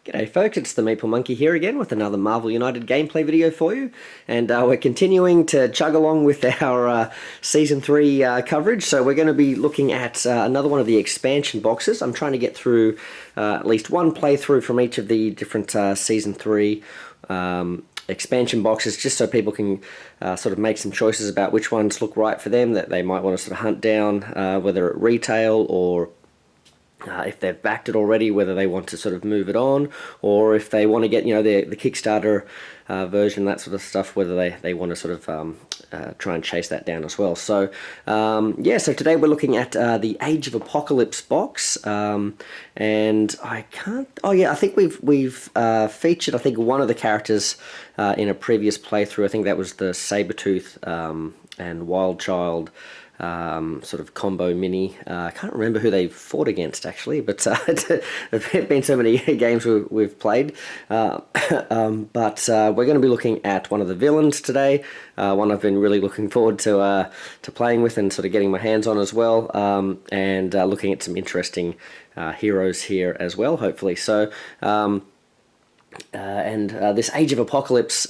G'day folks, it's the Maple Monkey here again with another Marvel United gameplay video for you, and we're continuing to chug along with our Season 3 coverage. So we're going to be looking at another one of the expansion boxes. I'm trying to get through at least one playthrough from each of the different Season 3 expansion boxes, just so people can sort of make some choices about which ones look right for them, that they might want to sort of hunt down, whether at retail or if they've backed it already, whether they want to sort of move it on, or if they want to get, the Kickstarter version, that sort of stuff, whether they want to sort of try and chase that down as well. So so today we're looking at the Age of Apocalypse box, and I think we've featured, I think, one of the characters in a previous playthrough. I think that was the Sabretooth and Wild Child sort of combo mini. I can't remember who they fought against actually, but there've been so many games we've played. But we're going to be looking at one of the villains today, one I've been really looking forward to playing with and sort of getting my hands on as well, and looking at some interesting heroes here as well, hopefully. So this Age of Apocalypse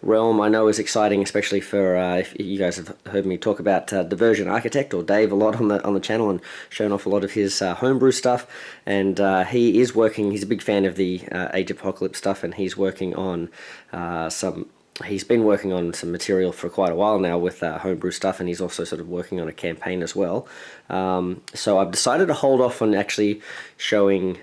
realm I know is exciting, especially for if you guys have heard me talk about Diversion Architect, or Dave, a lot on the channel, and shown off a lot of his homebrew stuff. And he is working, he's a big fan of the Age of Apocalypse stuff, and he's working on he's been working on some material for quite a while now with homebrew stuff, and he's also sort of working on a campaign as well. So I've decided to hold off on actually showing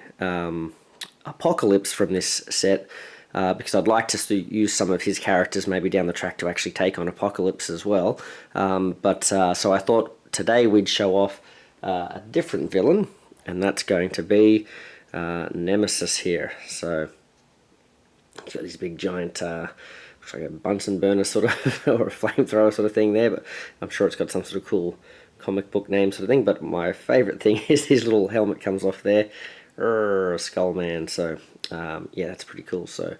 Apocalypse from this set, because I'd like to use some of his characters maybe down the track to actually take on Apocalypse as well. So I thought today we'd show off a different villain, and that's going to be Nemesis here. So he's got this big giant, looks like a Bunsen burner sort of, or a flamethrower sort of thing there, but I'm sure it's got some sort of cool comic book name sort of thing. But my favourite thing is his little helmet comes off there. Skull Man. So that's pretty cool. So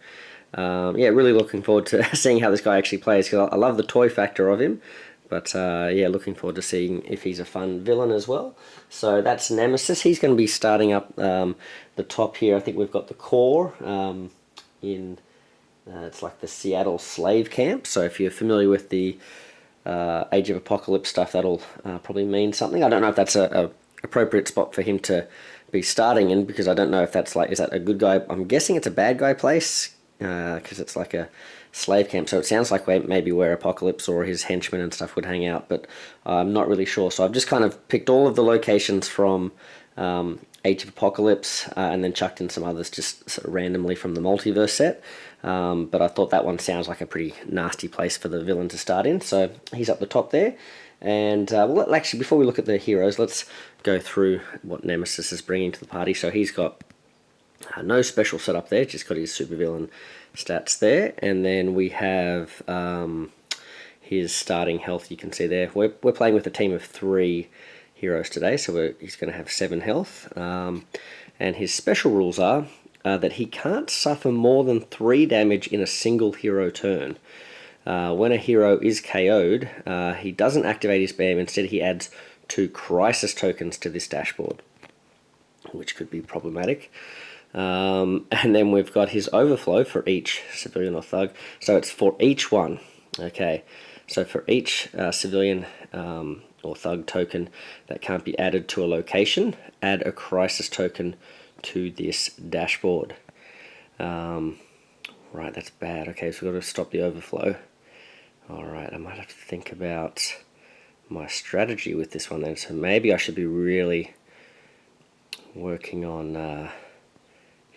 really looking forward to seeing how this guy actually plays, because I love the toy factor of him, but looking forward to seeing if he's a fun villain as well. So that's Nemesis. He's going to be starting up the top here. I think we've got the core in it's like the Seattle slave camp. So if you're familiar with the Age of Apocalypse stuff, that'll probably mean something. I don't know if that's a appropriate spot for him to be starting in, because I don't know if that's like, is that a good guy? I'm guessing it's a bad guy place, because it's like a slave camp, so it sounds like maybe where Apocalypse or his henchmen and stuff would hang out, but I'm not really sure. So I've just kind of picked all of the locations from Age of Apocalypse, and then chucked in some others just sort of randomly from the multiverse set, but I thought that one sounds like a pretty nasty place for the villain to start in, so he's up the top there. And actually, before we look at the heroes, let's go through what Nemesis is bringing to the party. So he's got no special setup there, just got his supervillain stats there. And then we have his starting health, you can see there. We're playing with a team of 3 heroes today, so he's going to have 7 health. And his special rules are that he can't suffer more than 3 damage in a single hero turn. When a hero is KO'd, he doesn't activate his BAM. Instead, he adds 2 crisis tokens to this dashboard, which could be problematic. And then we've got his overflow for each civilian or thug. So it's for each one. Okay, so for each civilian or thug token that can't be added to a location, add a crisis token to this dashboard. Right, that's bad. Okay, so we've got to stop the overflow. Alright, I might have to think about my strategy with this one then. So maybe I should be really working on the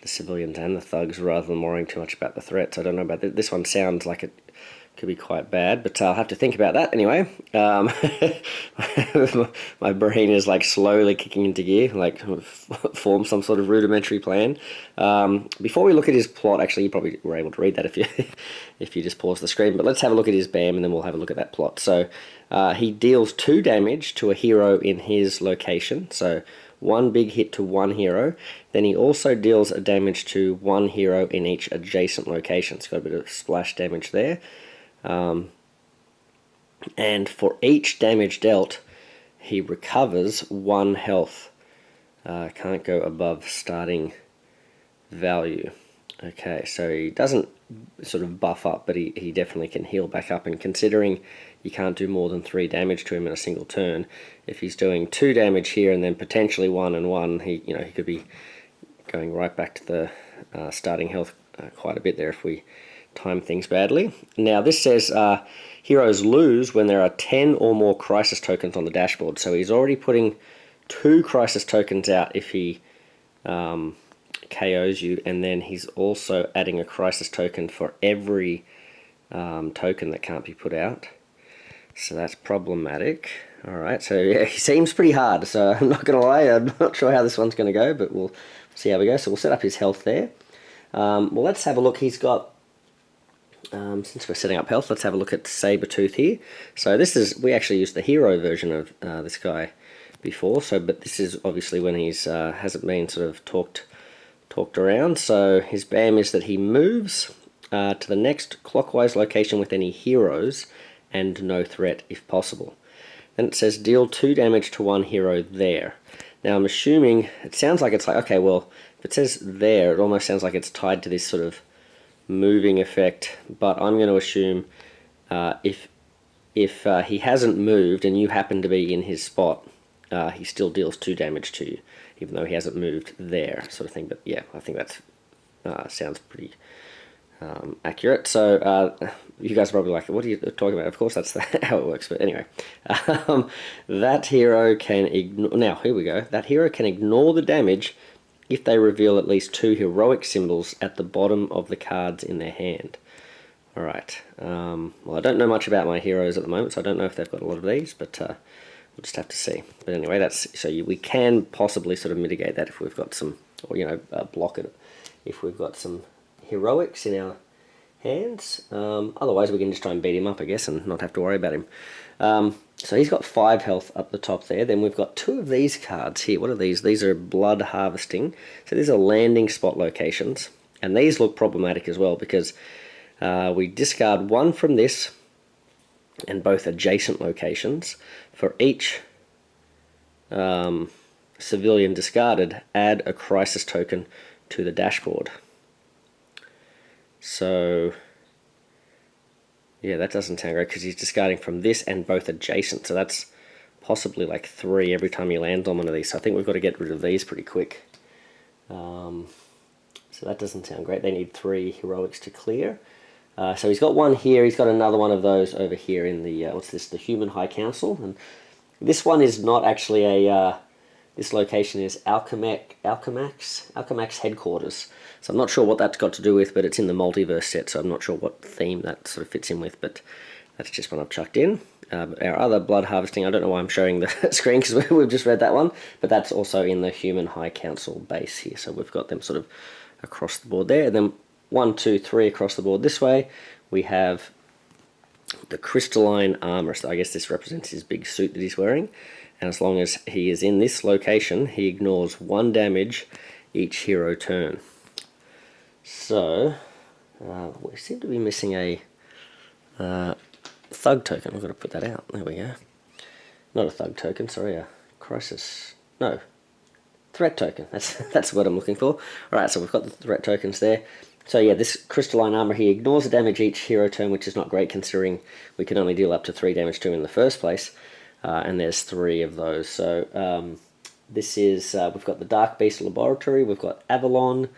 civilians and the thugs rather than worrying too much about the threats. I don't know about this one. Sounds like it could be quite bad, but I'll have to think about that anyway. My brain is like slowly kicking into gear, like form some sort of rudimentary plan. Before we look at his plot, actually you probably were able to read that if you just pause the screen, but let's have a look at his BAM and then we'll have a look at that plot. So he deals 2 damage to a hero in his location, so 1 big hit to 1 hero. Then he also deals a damage to 1 hero in each adjacent location. So got a bit of splash damage there. And for each damage dealt, he recovers 1 health. Can't go above starting value. Okay, so he doesn't sort of buff up, but he definitely can heal back up, and considering you can't do more than 3 damage to him in a single turn, if he's doing 2 damage here and then potentially 1 and 1, he could be going right back to the starting health quite a bit there if we time things badly. Now this says heroes lose when there are 10 or more crisis tokens on the dashboard, so he's already putting 2 crisis tokens out if he KOs you, and then he's also adding a crisis token for every token that can't be put out. So that's problematic. Alright, so yeah, he seems pretty hard, so I'm not going to lie, I'm not sure how this one's going to go, but we'll see how we go. So we'll set up his health there. Well, let's have a look. He's got, since we're setting up health, let's have a look at Sabretooth here. So this is, we actually used the hero version of this guy before, so but this is obviously when he's hasn't been sort of talked around. So his BAM is that he moves to the next clockwise location with any heroes and no threat if possible. Then it says deal 2 damage to 1 hero there. Now I'm assuming, it sounds like it's like, okay, well, if it says there, it almost sounds like it's tied to this sort of moving effect, but I'm going to assume if he hasn't moved and you happen to be in his spot, he still deals 2 damage to you, even though he hasn't moved there, sort of thing. But yeah, I think that sounds pretty accurate. So you guys are probably like, what are you talking about? Of course that's how it works, but anyway. That hero can ignore, now here we go, that hero can ignore the damage if they reveal at least 2 heroic symbols at the bottom of the cards in their hand. Alright, well, I don't know much about my heroes at the moment, so I don't know if they've got a lot of these, but we'll just have to see. But anyway, that's so we can possibly sort of mitigate that if we've got some, or block it if we've got some heroics in our hands. Otherwise we can just try and beat him up, I guess, and not have to worry about him. So he's got 5 health up the top there. Then we've got 2 of these cards here. What are these? These are blood harvesting. So these are landing spot locations, and these look problematic as well because we discard 1 from this and both adjacent locations. For each civilian discarded, add a crisis token to the dashboard. So yeah, that doesn't sound great because he's discarding from this and both adjacent, so that's possibly like 3 every time he lands on one of these. So I think we've got to get rid of these pretty quick. So that doesn't sound great. They need 3 heroics to clear. So he's got 1 here, he's got another one of those over here in the, what's this, the Human High Council. And this one is not actually a, this location is Alchemax Headquarters. So I'm not sure what that's got to do with, but it's in the multiverse set, so I'm not sure what theme that sort of fits in with, but that's just one I've chucked in. Our other blood harvesting, I don't know why I'm showing the screen because we've just read that one, but that's also in the Human High Council base here, so we've got them sort of across the board there. And then 1, 2, 3 across the board this way, we have the crystalline armor. So I guess this represents his big suit that he's wearing, and as long as he is in this location, he ignores 1 damage each hero turn. So, we seem to be missing a thug token. I've got to put that out. There we go. Not a thug token, sorry, a crisis. No, threat token. That's what I'm looking for. Alright, so we've got the threat tokens there. So yeah, this crystalline armor here ignores a damage each hero turn, which is not great considering we can only deal up to 3 damage to him in the first place. And there's 3 of those. So this is, we've got the Dark Beast Laboratory, we've got Avalon,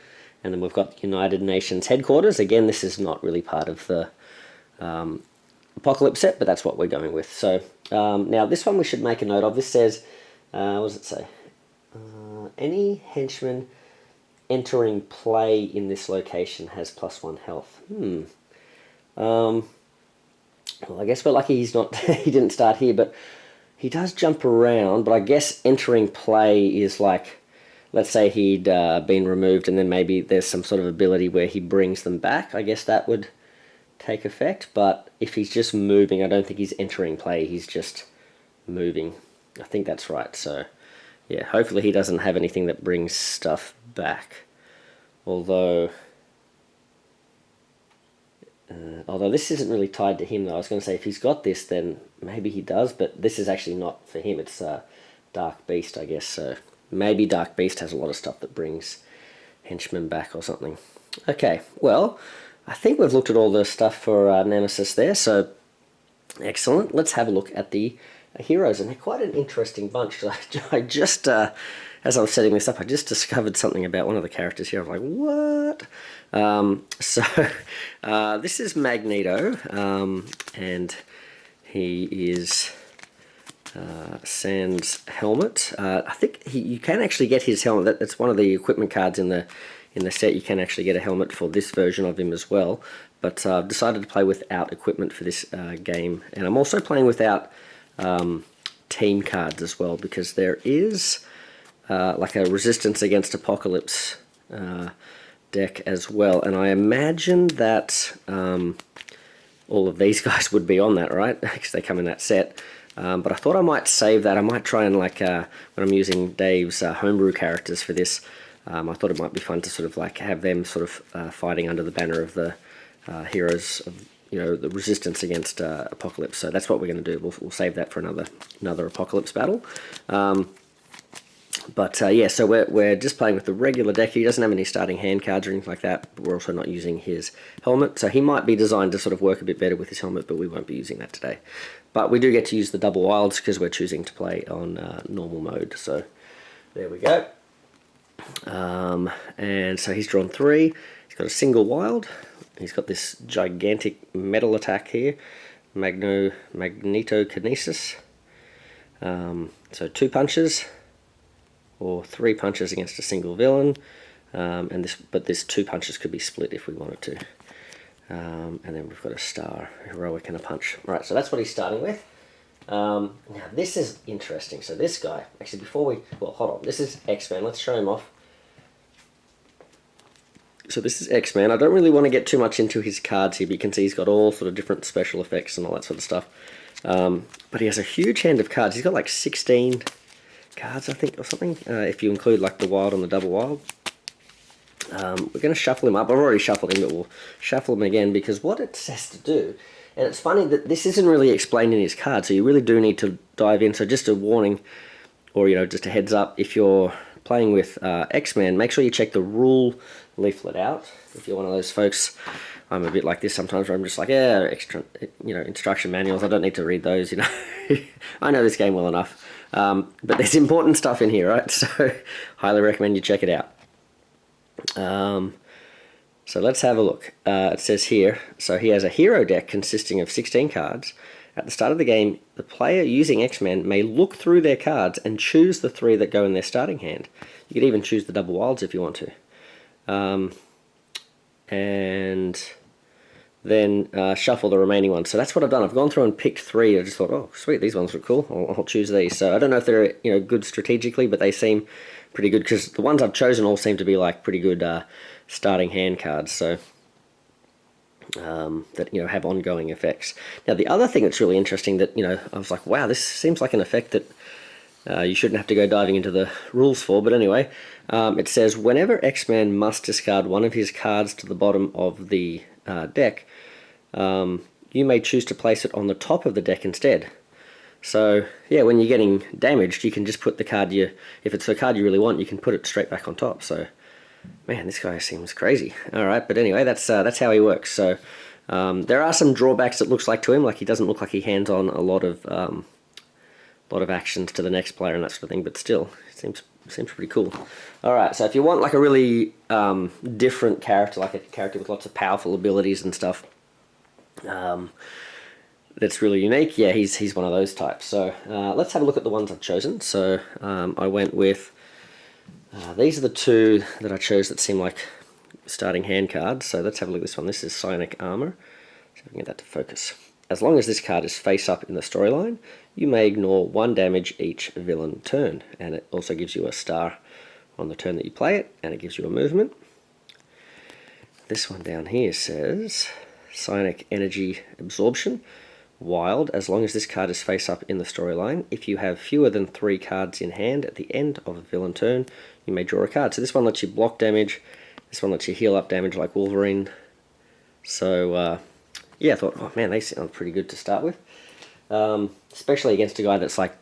and then we've got United Nations Headquarters. Again, this is not really part of the Apocalypse set, but that's what we're going with. So now this one we should make a note of. This says, what does it say? Any henchman entering play in this location has +1 health. Well, I guess we're lucky he's not. He didn't start here, but he does jump around. But I guess entering play is like, let's say he'd been removed, and then maybe there's some sort of ability where he brings them back. I guess that would take effect. But if he's just moving, I don't think he's entering play. He's just moving. I think that's right. So yeah, hopefully he doesn't have anything that brings stuff back. Although this isn't really tied to him, though. I was going to say if he's got this, then maybe he does, but this is actually not for him. It's Dark Beast, I guess. So maybe Dark Beast has a lot of stuff that brings henchman back or something. Okay, well, I think we've looked at all the stuff for Nemesis there, so excellent. Let's have a look at the heroes, and they're quite an interesting bunch. I just, as I was setting this up, I just discovered something about one of the characters here. I was like, what? This is Magneto, and he is Sans helmet. I think you can actually get his helmet. That's one of the equipment cards in the set. You can actually get a helmet for this version of him as well. But I've decided to play without equipment for this game, and I'm also playing without team cards as well, because there is like a resistance against apocalypse deck as well, and I imagine that all of these guys would be on that, right? Because they come in that set. But I thought I might save that. I might try and, like, when I'm using Dave's homebrew characters for this, I thought it might be fun to sort of like have them sort of fighting under the banner of the heroes of, the resistance against apocalypse. So that's what we're going to do. We'll save that for another apocalypse battle. Yeah, so we're just playing with the regular deck. He doesn't have any starting hand cards or anything like that, but we're also not using his helmet. So he might be designed to sort of work a bit better with his helmet, but we won't be using that today. But we do get to use the double wilds because we're choosing to play on normal mode. So there we go. And so he's drawn 3. He's got a single wild. He's got this gigantic metal attack here, Magneto Kinesis. So 2 punches, or 3 punches against a single villain. But this 2 punches could be split if we wanted to. And then we've got a star, heroic, and a punch. Right, so that's what he's starting with. Now this is interesting. So this guy, actually hold on, this is X-Men. Let's show him off. So this is X-Men. I don't really want to get too much into his cards here, but you can see he's got all sort of different special effects and all that sort of stuff. But he has a huge hand of cards. He's got like 16 cards, I think, or something, if you include like the wild and the double wild. We're going to shuffle him up. I've already shuffled him, but we'll shuffle him again, because what it says to do, and it's funny that this isn't really explained in his card, so you really do need to dive in. So just a warning, or just a heads up, if you're playing with X-Men, make sure you check the rule leaflet out. If you're one of those folks, I'm a bit like this sometimes, where I'm just like, yeah, extra, instruction manuals, I don't need to read those, I know this game well enough. But there's important stuff in here, right? So highly recommend you check it out. So let's have a look. It says here, so he has a hero deck consisting of 16 cards. At the start of the game, the player using X-Men may look through their cards and choose the 3 that go in their starting hand. You could even choose the double wilds if you want to. And then shuffle the remaining ones. So that's what I've done. I've gone through and picked 3. I just thought, oh, sweet, these ones look cool. I'll choose these. So I don't know if they're good strategically, but they seem pretty good, because the ones I've chosen all seem to be like pretty good starting hand cards. So that have ongoing effects. Now the other thing that's really interesting that I was like, wow, this seems like an effect that you shouldn't have to go diving into the rules for, but anyway, it says whenever X-Man must discard one of his cards to the bottom of the deck, you may choose to place it on the top of the deck instead. So yeah, when you're getting damaged, you can just put the card if it's the card you really want, you can put it straight back on top. So man, this guy seems crazy. All right, but anyway, that's how he works. So there are some drawbacks, it looks like, to him. Like, he doesn't look like he hands on a lot of actions to the next player and that sort of thing, but still, it seems pretty cool. All right, so if you want like a really different character, like a character with lots of powerful abilities and stuff, that's really unique, yeah, he's one of those types. So let's have a look at the ones I've chosen. So I went with these are the 2 that I chose that seem like starting hand cards. So let's have a look at this one. This is Psionic Armor. See if we can get that to focus. As long as this card is face up in the storyline, you may ignore 1 damage each villain turn, and it also gives you a star on the turn that you play it, and it gives you a movement. This one down here says Psionic Energy Absorption. Wild, as long as this card is face up in the storyline, if you have fewer than 3 cards in hand at the end of a villain turn, you may draw a card. So this one lets you block damage, this one lets you heal up damage like Wolverine. So yeah, I thought, oh man, they sound pretty good to start with. Especially against a guy that's like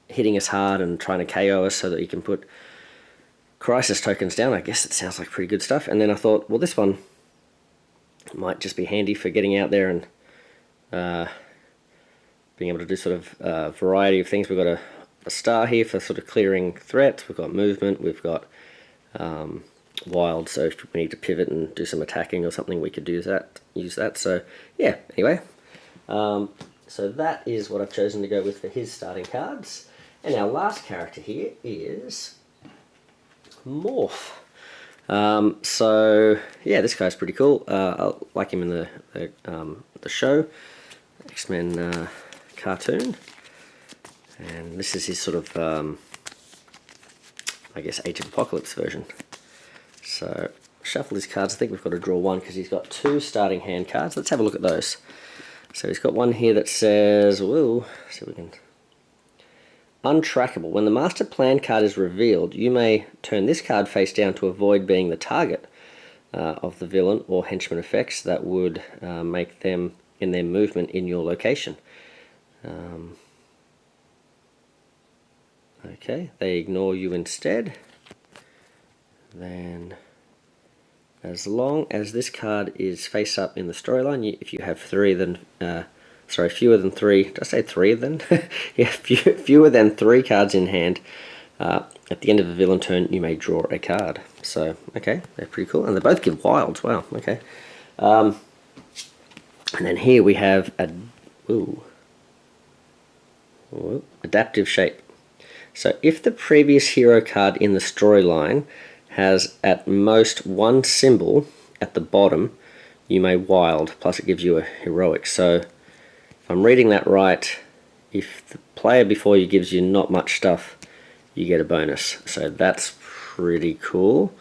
hitting us hard and trying to KO us, so that you can put crisis tokens down. I guess it sounds like pretty good stuff. And then I thought, well, this one might just be handy for getting out there and being able to do sort of a variety of things. We've got a star here for sort of clearing threats. We've got movement. We've got wild, so if we need to pivot and do some attacking or something, we could use that. So yeah, anyway, so that is what I've chosen to go with for his starting cards. And our last character here is Morph. So yeah, this guy's pretty cool. I like him in the show, X-Men cartoon, and this is his sort of I guess Age of Apocalypse version. So shuffle his cards. I think we've got to draw one because he's got 2 starting hand cards. Let's have a look at those. So he's got one here that says, whoa, see if we can. Untrackable. When the master plan card is revealed, you may turn this card face down to avoid being the target of the villain or henchman effects that would make them in their movement in your location. Okay, they ignore you instead. Then, as long as this card is face up in the storyline, if you have fewer than 3, did I say 3 then? Yeah, fewer than 3 cards in hand, at the end of the villain turn, you may draw a card. So, okay, they're pretty cool. And they both give wilds, wow, okay. And then here we have adaptive shape. So if the previous hero card in the storyline has at most 1 symbol at the bottom, you may wild, plus it gives you a heroic. So if I'm reading that right, if the player before you gives you not much stuff, you get a bonus. So that's pretty cool.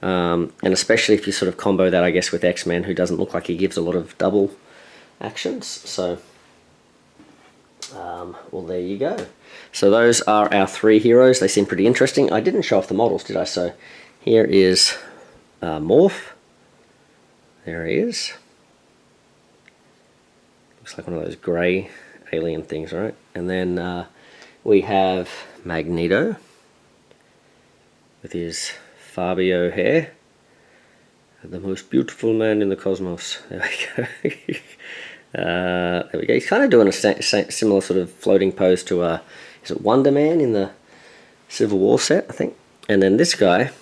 And especially if you sort of combo that, I guess, with X-Men, who doesn't look like he gives a lot of double actions. So, well, there you go. So those are our 3 heroes. They seem pretty interesting. I didn't show off the models, did I? So here is Morph. There he is. Looks like one of those grey alien things, right? And then we have Magneto with his Fabio hair. The most beautiful man in the cosmos. There we go. There we go. He's kind of doing a similar sort of floating pose to is it Wonder Man in the Civil War set, I think. And then this guy,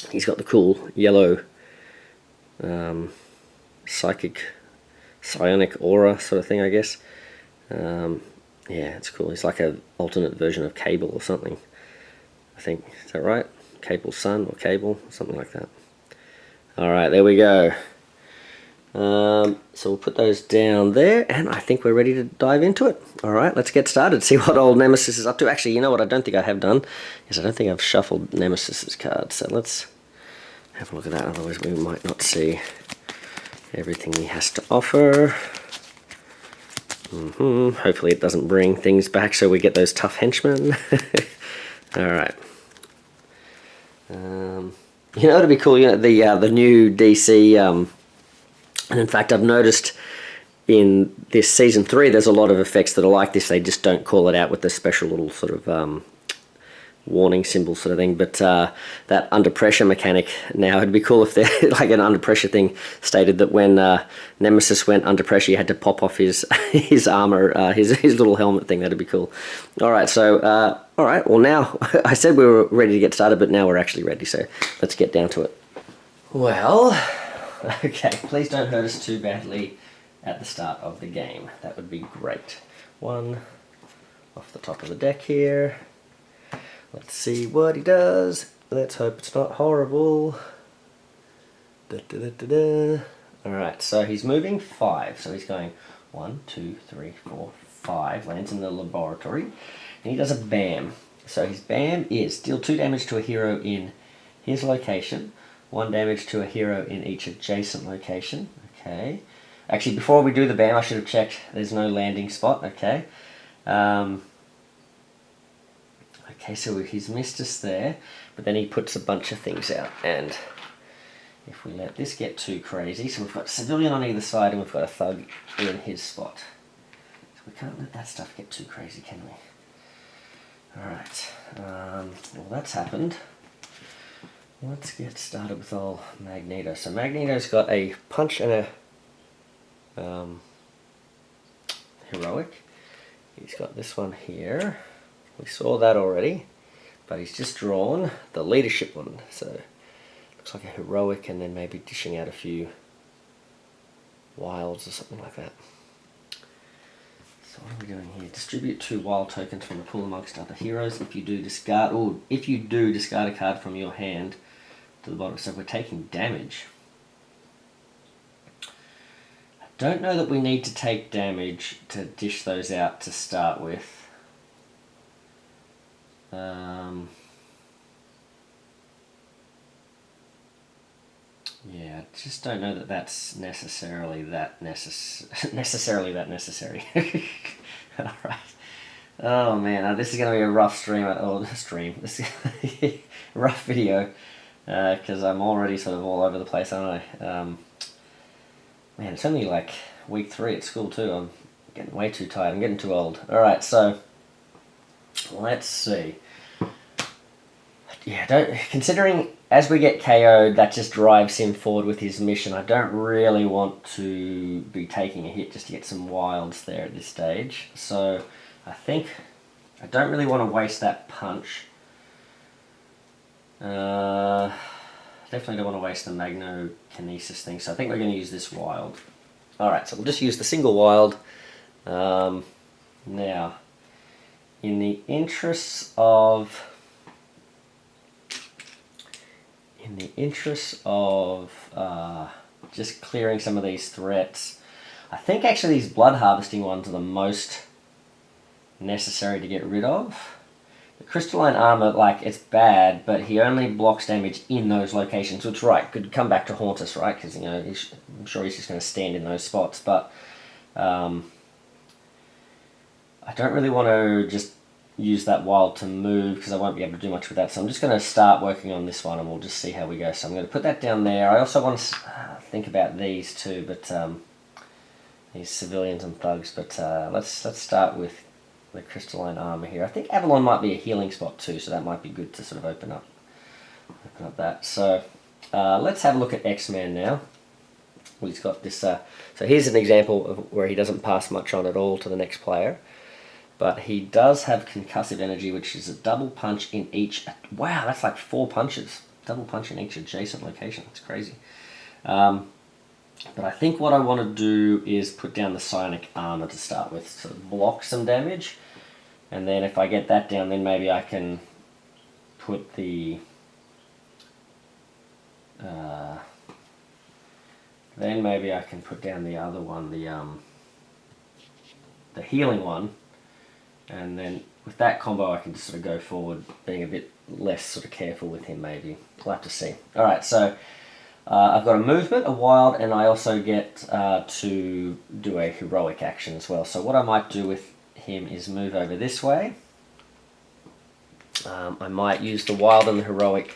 he's got the cool yellow psionic aura sort of thing, I guess. Yeah, it's cool. He's like an alternate version of Cable or something, I think. Is that right? Cable's son or Cable, something like that. Alright, there we go. So we'll put those down there, and I think we're ready to dive into it. Alright, let's get started, see what old Nemesis is up to. Actually, you know what I don't think I have done, is I don't think I've shuffled Nemesis's cards, so let's have a look at that, otherwise we might not see everything he has to offer. Hopefully it doesn't bring things back so we get those tough henchmen. Alright. You know, it'd be cool, you know, the new DC, and in fact I've noticed in this season 3 there's a lot of effects that are like this. They just don't call it out with the special little sort of warning symbol sort of thing, but that under pressure mechanic, now it'd be cool if there like an under pressure thing stated that when Nemesis went under pressure you had to pop off his his armor, his little helmet thing. That'd be cool. Alright, so alright, well now I said we were ready to get started, but now we're actually ready, so let's get down to it. Well, okay, please don't hurt us too badly at the start of the game. That would be great. 1 off the top of the deck here. Let's see what he does. Let's hope it's not horrible. Alright, so he's moving 5. So he's going 1, 2, 3, 4, 5. Lands in the laboratory. And he does a BAM. So his BAM is deal 2 damage to a hero in his location. 1 damage to a hero in each adjacent location. Okay. Actually, before we do the BAM, I should have checked. There's no landing spot. Okay. Okay, so he's missed us there, but then he puts a bunch of things out, and if we let this get too crazy, so we've got a civilian on either side and we've got a thug in his spot. So we can't let that stuff get too crazy, can we? Alright, well that's happened. Let's get started with old Magneto. So Magneto's got a punch and a heroic. He's got this one here. We saw that already, but he's just drawn the leadership one. So looks like a heroic, and then maybe dishing out a few wilds or something like that. So what are we doing here? Distribute 2 wild tokens from the pool amongst other heroes. If you do discard, discard a card from your hand to the bottom. So we're taking damage. I don't know that we need to take damage to dish those out to start with. Yeah, I just don't know that that's necessarily that necessary. All right. Oh man, this is going to be a rough stream. This is a rough video because I'm already sort of all over the place, aren't I? Man, it's only like week 3 at school too. I'm getting way too tired. I'm getting too old. All right, so let's see. Yeah, considering as we get KO'd, that just drives him forward with his mission. I don't really want to be taking a hit just to get some wilds there at this stage. So I think I don't really want to waste that punch. Definitely don't want to waste the magnokinesis thing. So I think we're going to use this wild. Alright, so we'll just use the single wild. Now, in the interests of just clearing some of these threats, I think actually these blood harvesting ones are the most necessary to get rid of. The crystalline armor, like, it's bad, but he only blocks damage in those locations, which, right, could come back to haunt us, right? Because, you know, I'm sure he's just going to stand in those spots, but I don't really want to just use that wild to move because I won't be able to do much with that. So I'm just going to start working on this one and we'll just see how we go. So I'm going to put that down there. I also want to think about these too, but these civilians and thugs. But let's start with the crystalline armor here. I think Avalon might be a healing spot too, so that might be good to sort of open up that. So let's have a look at X-Man now. Well, he's got this. So here's an example of where he doesn't pass much on at all to the next player. But he does have concussive energy, which is a double punch in each. Wow, that's like 4 punches. Double punch in each adjacent location. That's crazy. But I think what I want to do is put down the psionic armor to start with, so block some damage. And then if I get that down, then maybe I can put the. Then maybe I can put down the other one, the healing one. And then with that combo I can just sort of go forward, being a bit less sort of careful with him maybe. We'll have to see. Alright, so I've got a movement, a wild, and I also get to do a heroic action as well. So what I might do with him is move over this way. I might use the wild and the heroic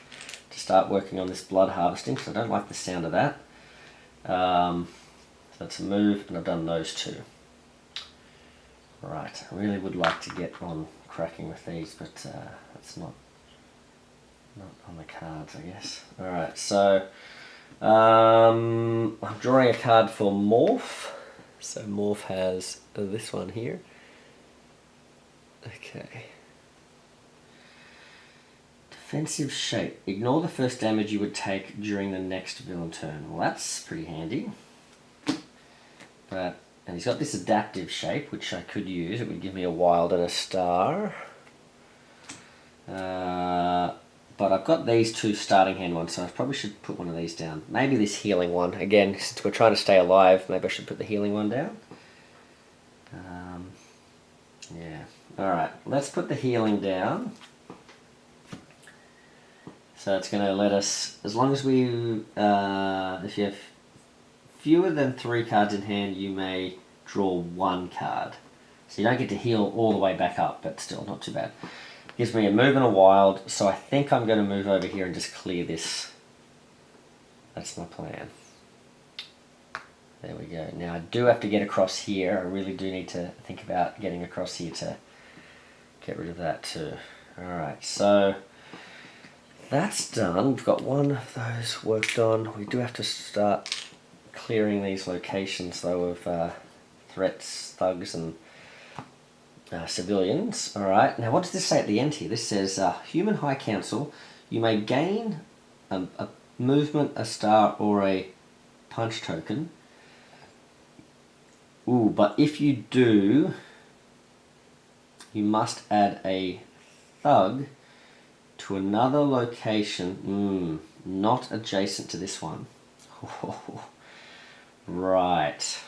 to start working on this blood harvesting, because I don't like the sound of that. So that's a move, and I've done those two. Right, I really would like to get on cracking with these, but that's not on the cards, I guess. Alright, so I'm drawing a card for Morph. So Morph has this one here. Okay. Defensive shape. Ignore the first damage you would take during the next villain turn. Well, that's pretty handy. And he's got this adaptive shape, which I could use. It would give me a wild and a star. But I've got these 2 starting hand ones, so I probably should put one of these down. Maybe this healing one. Again, since we're trying to stay alive, maybe I should put the healing one down. Yeah. Alright, let's put the healing down. So it's going to let us, as long as we, if you have fewer than 3 cards in hand, you may draw 1 card. So you don't get to heal all the way back up, but still not too bad. Gives me a move and a wild, so I think I'm going to move over here and just clear this. That's my plan. There we go. Now I do have to get across here. I really do need to think about getting across here to get rid of that too. Alright, so that's done. We've got one of those worked on. We do have to start clearing these locations though of threats, thugs and civilians. Alright, now what does this say at the end here? This says, Human High Council, you may gain a movement, a star, or a punch token. Ooh, but if you do, you must add a thug to another location, not adjacent to this one. Right.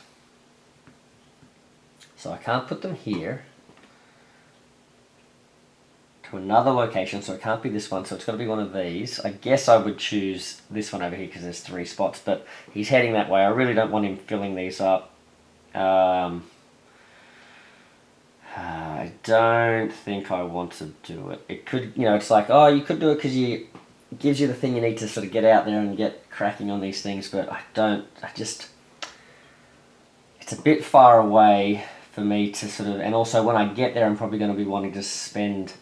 So I can't put them here. To another location, so it can't be this one, so it's got to be one of these. I guess I would choose this one over here because there's 3 spots, but he's heading that way. I really don't want him filling these up. I don't think I want to do it. It could, it's like, oh, you could do it because it gives you the thing you need to sort of get out there and get cracking on these things, but it's a bit far away for me to sort of, and also when I get there I'm probably going to be wanting to spend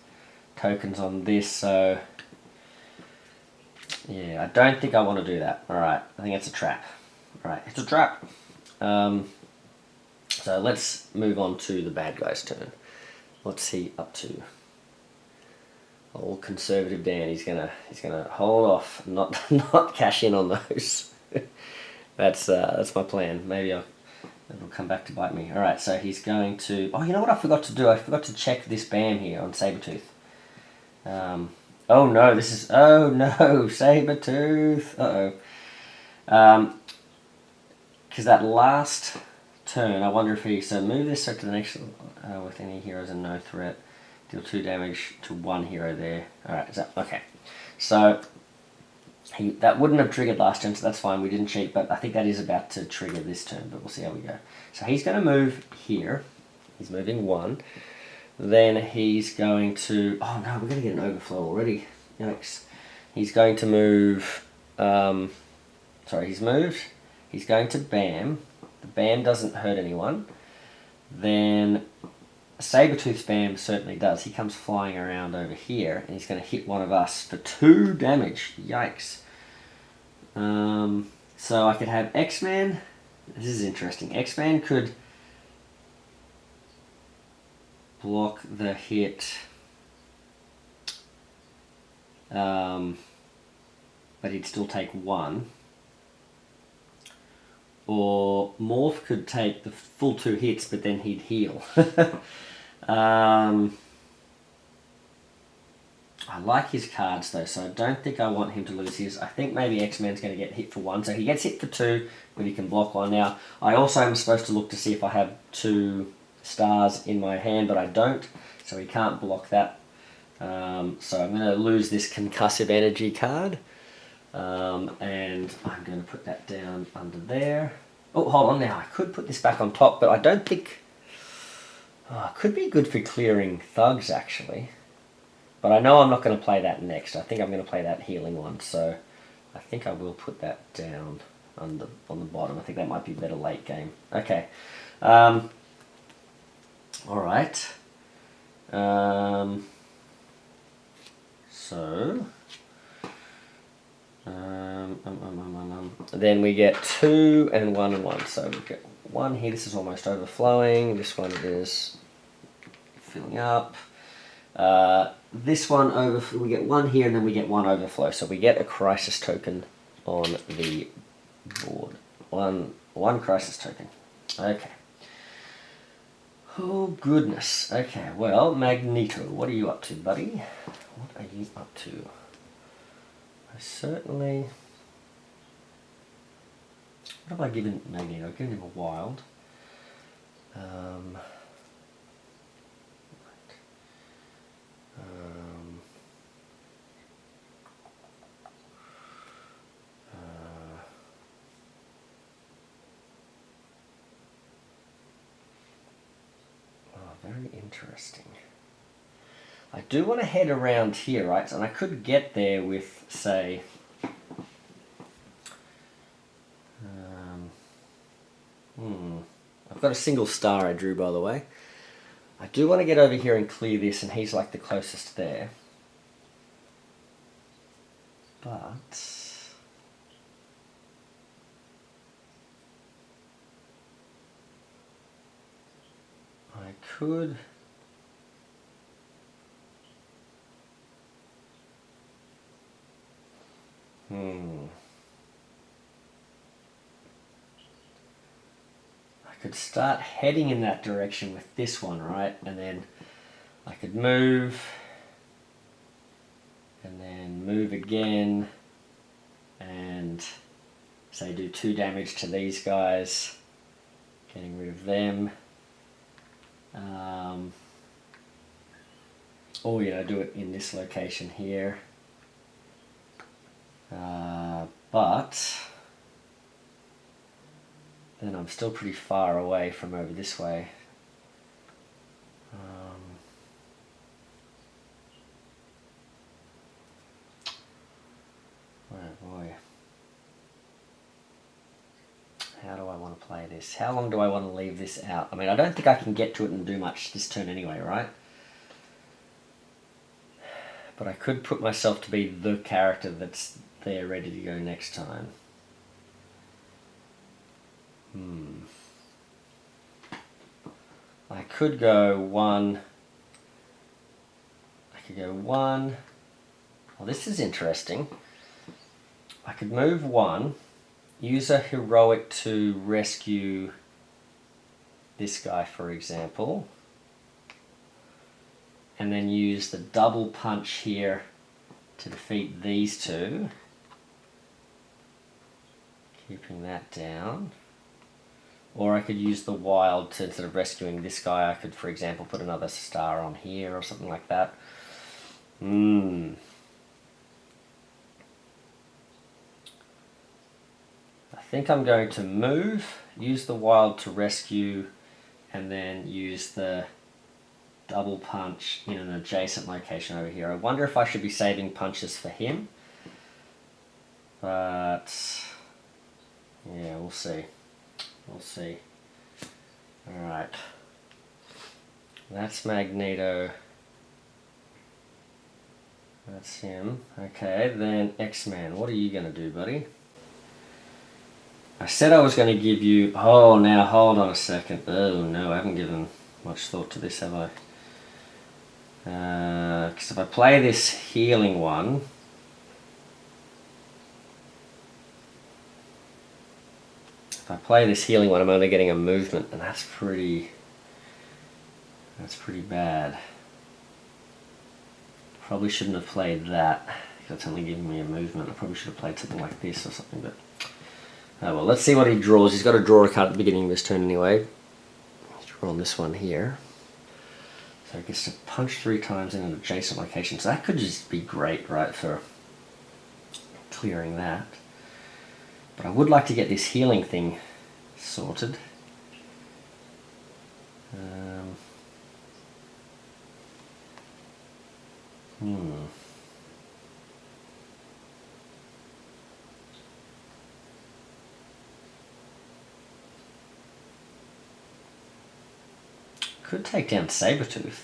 tokens on this, so yeah, I don't think I want to do that. Alright, I think it's a trap. Alright, it's a trap. So let's move on to the bad guy's turn. What's he up to? Old conservative Dan, he's gonna hold off, not cash in on those. That's my plan. Maybe it'll come back to bite me. Alright, so he's going to, oh, you know what I forgot to do? I forgot to check this BAM here on Sabretooth. Oh no, Sabretooth. Because that last turn, I wonder if he, so move this to the next, with any heroes and no threat, deal 2 damage to 1 hero there. Alright, is that, okay. So, that wouldn't have triggered last turn, so that's fine, we didn't cheat, but I think that is about to trigger this turn, but we'll see how we go. So he's going to move here, he's moving 1, then he's going to, oh no, we're going to get an overflow already, yikes. He's going to move, he's moved, he's going to BAM, the BAM doesn't hurt anyone, then Sabretooth's BAM certainly does. He comes flying around over here and he's going to hit one of us for 2 damage. Yikes. So I could have X-Man. This is interesting. X-Man could block the hit, but he'd still take 1. Or Morph could take the full 2 hits, but then he'd heal. I like his cards though, so I don't think I want him to lose his. I think maybe X-Man's going to get hit for 1, so he gets hit for 2, but he can block 1. Now, I also am supposed to look to see if I have 2 stars in my hand, but I don't, so he can't block that. So I'm going to lose this concussive energy card. And I'm going to put that down under there. Oh, hold on now. I could put this back on top, but I don't think... Oh, it could be good for clearing thugs, actually. But I know I'm not going to play that next. I think I'm going to play that healing one, so I think I will put that down on the bottom. I think that might be better late game. Okay. Alright. So... then we get 2 and 1 and 1. So we get 1 here. This is almost overflowing. This one is filling up. This one we get 1 here, and then we get 1 overflow. So we get a crisis token on the board. One crisis token. Okay. Oh goodness. Okay. Well, Magneto, what are you up to, buddy? What are you up to? I certainly... What have I given Magneto? I've given him a wild. Very interesting. I do want to head around here, right? And I could get there with, say... I've got a single star I drew, by the way. I do want to get over here and clear this, and he's like the closest there. But I could... I could start heading in that direction with this one, right? And then I could move, and then move again, and say do 2 damage to these guys, getting rid of them. Or, you know, do it in this location here. But then I'm still pretty far away from over this way. Oh boy. How do I want to play this? How long do I want to leave this out? I mean, I don't think I can get to it and do much this turn anyway, right? But I could put myself to be the character that's there ready to go next time. I could go 1. I could go 1. Well, this is interesting. I could move 1, use a heroic to rescue this guy, for example, and then use the double punch here to defeat these 2, keeping that down. Or I could use the wild to, instead of rescuing this guy, I could, for example, put another star on here or something like that. I think I'm going to move, use the wild to rescue, and then use the double punch in an adjacent location over here. I wonder if I should be saving punches for him. But yeah, we'll see. We'll see. Alright. That's Magneto. That's him. Okay, then X-Man. What are you going to do, buddy? I said I was going to give you... Oh, now hold on a second. Oh, no, I haven't given much thought to this, have I? Because if I play this healing one... If I play this healing one, I'm only getting a movement, and that's pretty bad. Probably shouldn't have played that. That's only giving me a movement. I probably should have played something like this or something, but... Oh well, let's see what he draws. He's got to draw a card at the beginning of this turn anyway. He's drawing this one here. So he gets to punch 3 times in an adjacent location. So that could just be great, right, for clearing that. But I would like to get this healing thing sorted. Could take down Sabretooth.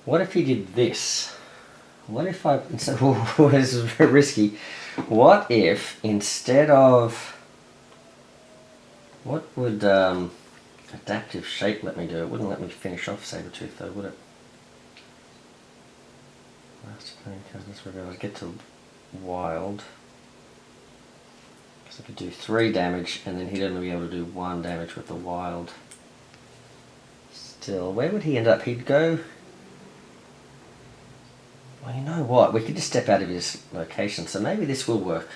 What if he did this? What if I... So, this is very risky. What if instead of... What would adaptive shape let me do? It wouldn't let me finish off Sabretooth though, would it? Last playing card, that's where I get to wild. So I could do 3 damage, and then he'd only be able to do 1 damage with the wild. Still, where would he end up? He'd go... Well, you know what? We could just step out of his location, so maybe this will work.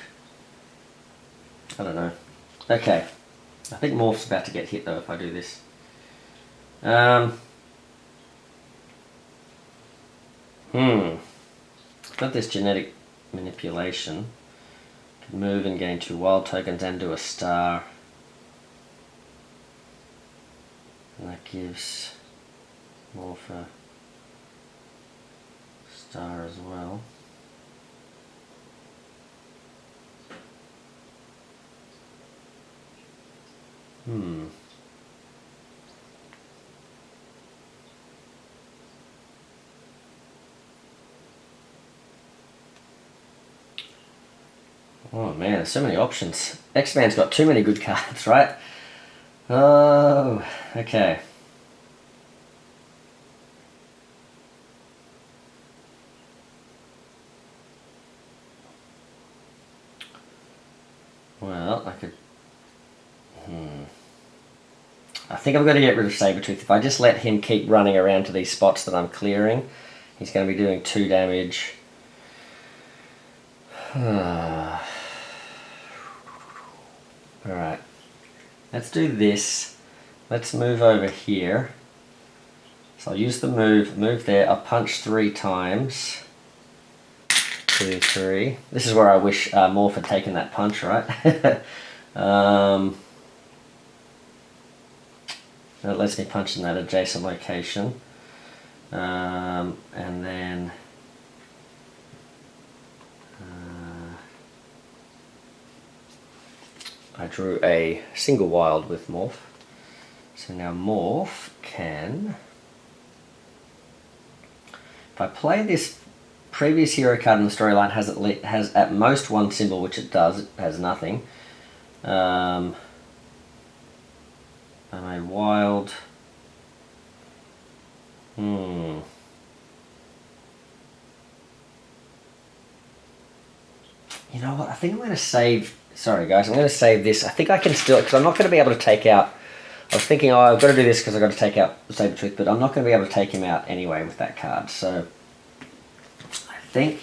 I don't know. Okay. I think Morph's about to get hit, though, if I do this. Got this genetic manipulation. Can move and gain 2 wild tokens and do a star. And that gives Morph a star as well. Oh man, there's so many options. X-Man's got too many good cards, right? Oh, okay. Well, I could... I think I'm going to get rid of Sabretooth. If I just let him keep running around to these spots that I'm clearing, he's going to be doing 2 damage. Alright. Let's do this. Let's move over here. So I'll use the move there. I'll punch 3 times. 2, 3. This is where I wish Morph had taken that punch, right? That lets me punch in that adjacent location. And then I drew a single wild with Morph. So now Morph can... If I play this previous hero card in the storyline has at most 1 symbol, which it does, it has nothing. I'm a wild... You know what, I think I'm going to save... Sorry guys, I'm going to save this. I think I can still... Because I'm not going to be able to take out... I was thinking, oh, I've got to do this because I've got to take out Sabretooth, but I'm not going to be able to take him out anyway with that card. So, I think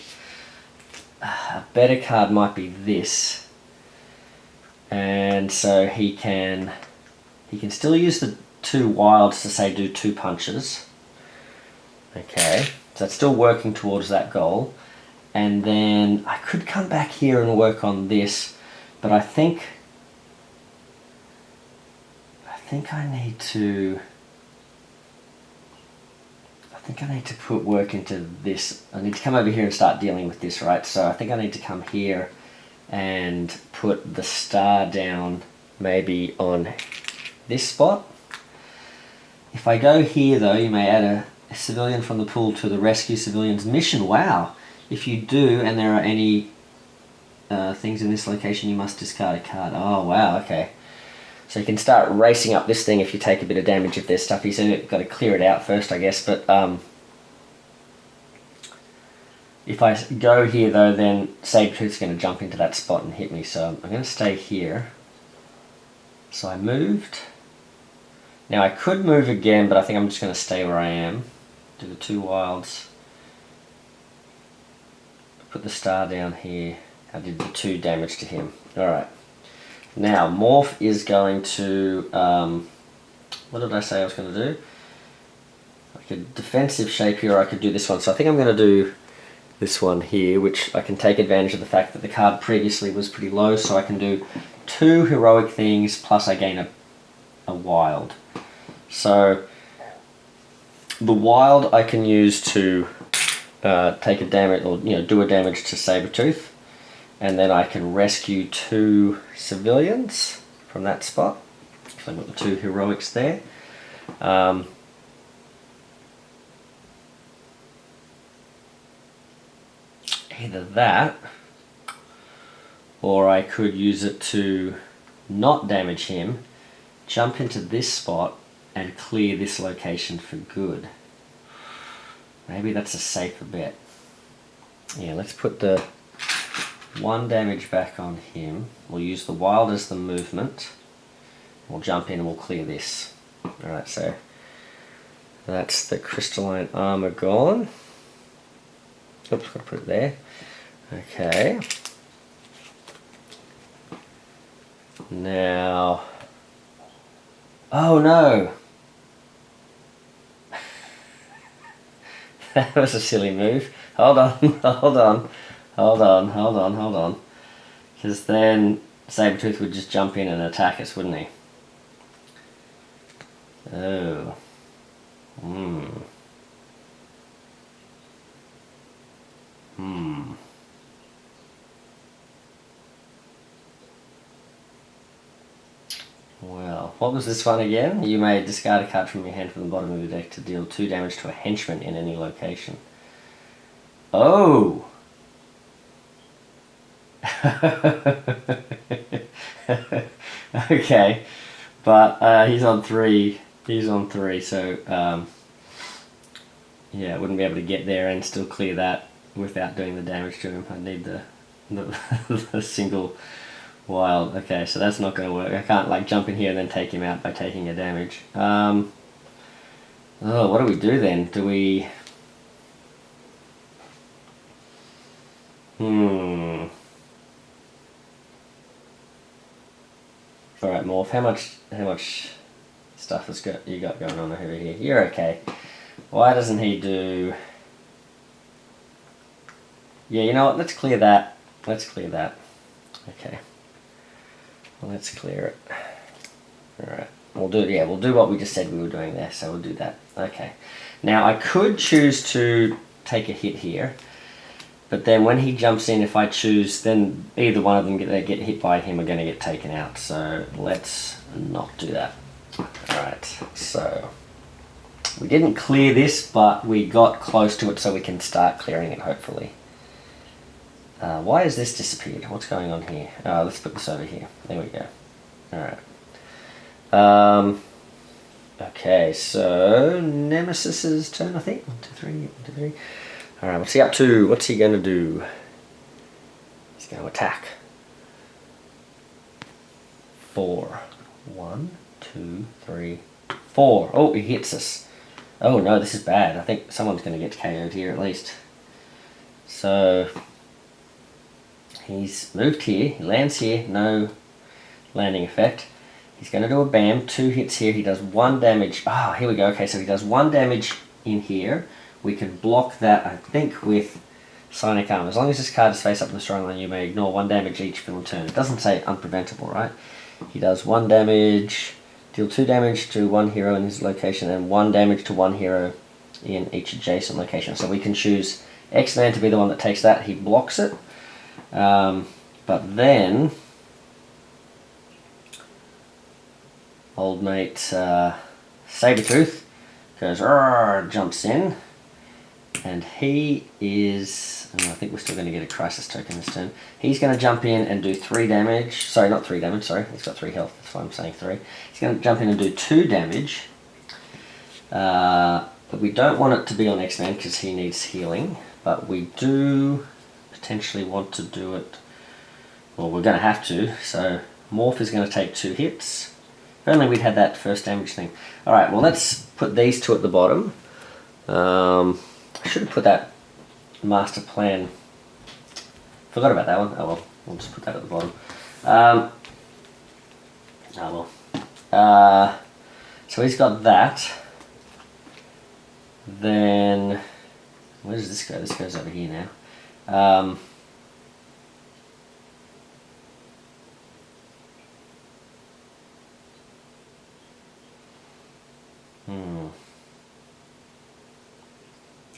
a better card might be this. And so he can still use the 2 wilds to, say, do 2 punches. Okay, so it's still working towards that goal. And then I could come back here and work on this, but I think I need to put work into this. I need to come over here and start dealing with this, right? So I think I need to come here and put the star down maybe on this spot. If I go here though, you may add a civilian from the pool to the rescue civilians mission. Wow. If you do, and there are any things in this location, you must discard a card. Oh wow, okay. So you can start racing up this thing if you take a bit of damage if there's stuff. So you've got to clear it out first, I guess. But if I go here though, then Sabretooth's going to jump into that spot and hit me. So I'm going to stay here. So I moved. Now I could move again, but I think I'm just going to stay where I am. Do the 2 wilds. Put the star down here. I did the 2 damage to him. Alright. Now, Morph is going to... what did I say I was going to do? I could defensive shape here, or I could do this one. So I think I'm going to do this one here, which I can take advantage of the fact that the card previously was pretty low, so I can do 2 heroic things, plus I gain a wild. So, the wild I can use to take a damage, or do a damage to Sabretooth, and then I can rescue 2 civilians from that spot. So I've got the 2 heroics there. Either that, or I could use it to not damage him, jump into this spot, and clear this location for good. Maybe that's a safer bet. Yeah, let's put the 1 damage back on him. We'll use the wild as the movement. We'll jump in and we'll clear this. Alright, so that's the crystalline armor gone. Oops, got to put it there. Okay. Now... Oh no! That was a silly move. Hold on, hold on, hold on, hold on, hold on. Because then Sabretooth would just jump in and attack us, wouldn't he? Oh. Well. What was this one again? You may discard a card from your hand from the bottom of your deck to deal 2 damage to a henchman in any location. Oh! Okay, but he's on 3. He's on 3, so yeah, I wouldn't be able to get there and still clear that without doing the damage to him. I need the the single wild. Okay, so that's not going to work. I can't like jump in here and then take him out by taking a damage. Oh, what do we do then? Do we... Alright, Morph, how much stuff has you got going on over here? You're okay. Why doesn't he do... Yeah, you know what, let's clear that. Let's clear that. Okay. Well, let's clear it. Alright. We'll do what we just said we were doing there, so we'll do that. Okay. Now I could choose to take a hit here, but then when he jumps in, if I choose, then either one of them that get hit by him are going to get taken out. So let's not do that. Alright, so we didn't clear this, but we got close to it, so we can start clearing it, hopefully. Why has this disappeared? What's going on here? Let's put this over here. There we go. Alright. Okay, so Nemesis's turn, I think. 1, 2, 3, 1, 2, 3. Alright, what's he up to? What's he going to do? He's going to attack. 4. 1, 2, 3, 4. Oh, he hits us. Oh no, this is bad. I think someone's going to get KO'd here at least. So... he's moved here, he lands here, no landing effect. He's going to do a bam, 2 hits here, he does 1 damage. Ah, here we go, okay, so he does 1 damage in here. We can block that, I think, with Psionic Arm. As long as this card is face up in the strong line, you may ignore 1 damage each for a turn. It doesn't say unpreventable, right? He does 1 damage, deal 2 damage to 1 hero in his location, and 1 damage to 1 hero in each adjacent location. So we can choose X-Man to be the one that takes that, he blocks it. But then old mate Sabretooth goes, jumps in, and he is, I think we're still going to get a crisis token this turn. He's going to jump in and do 3 damage. Sorry, not 3 damage, sorry, he's got 3 health, that's why I'm saying 3. He's going to jump in and do 2 damage. But we don't want it to be on X-Man because he needs healing, but we do potentially want to do it, well, we're going to have to, so Morph is going to take 2 hits. If only we'd had that first damage thing. Alright, well, let's put these 2 at the bottom. I should have put that master plan, forgot about that one. Oh well, we'll just put that at the bottom. Oh well. So he's got that. Then where does this go? This goes over here now.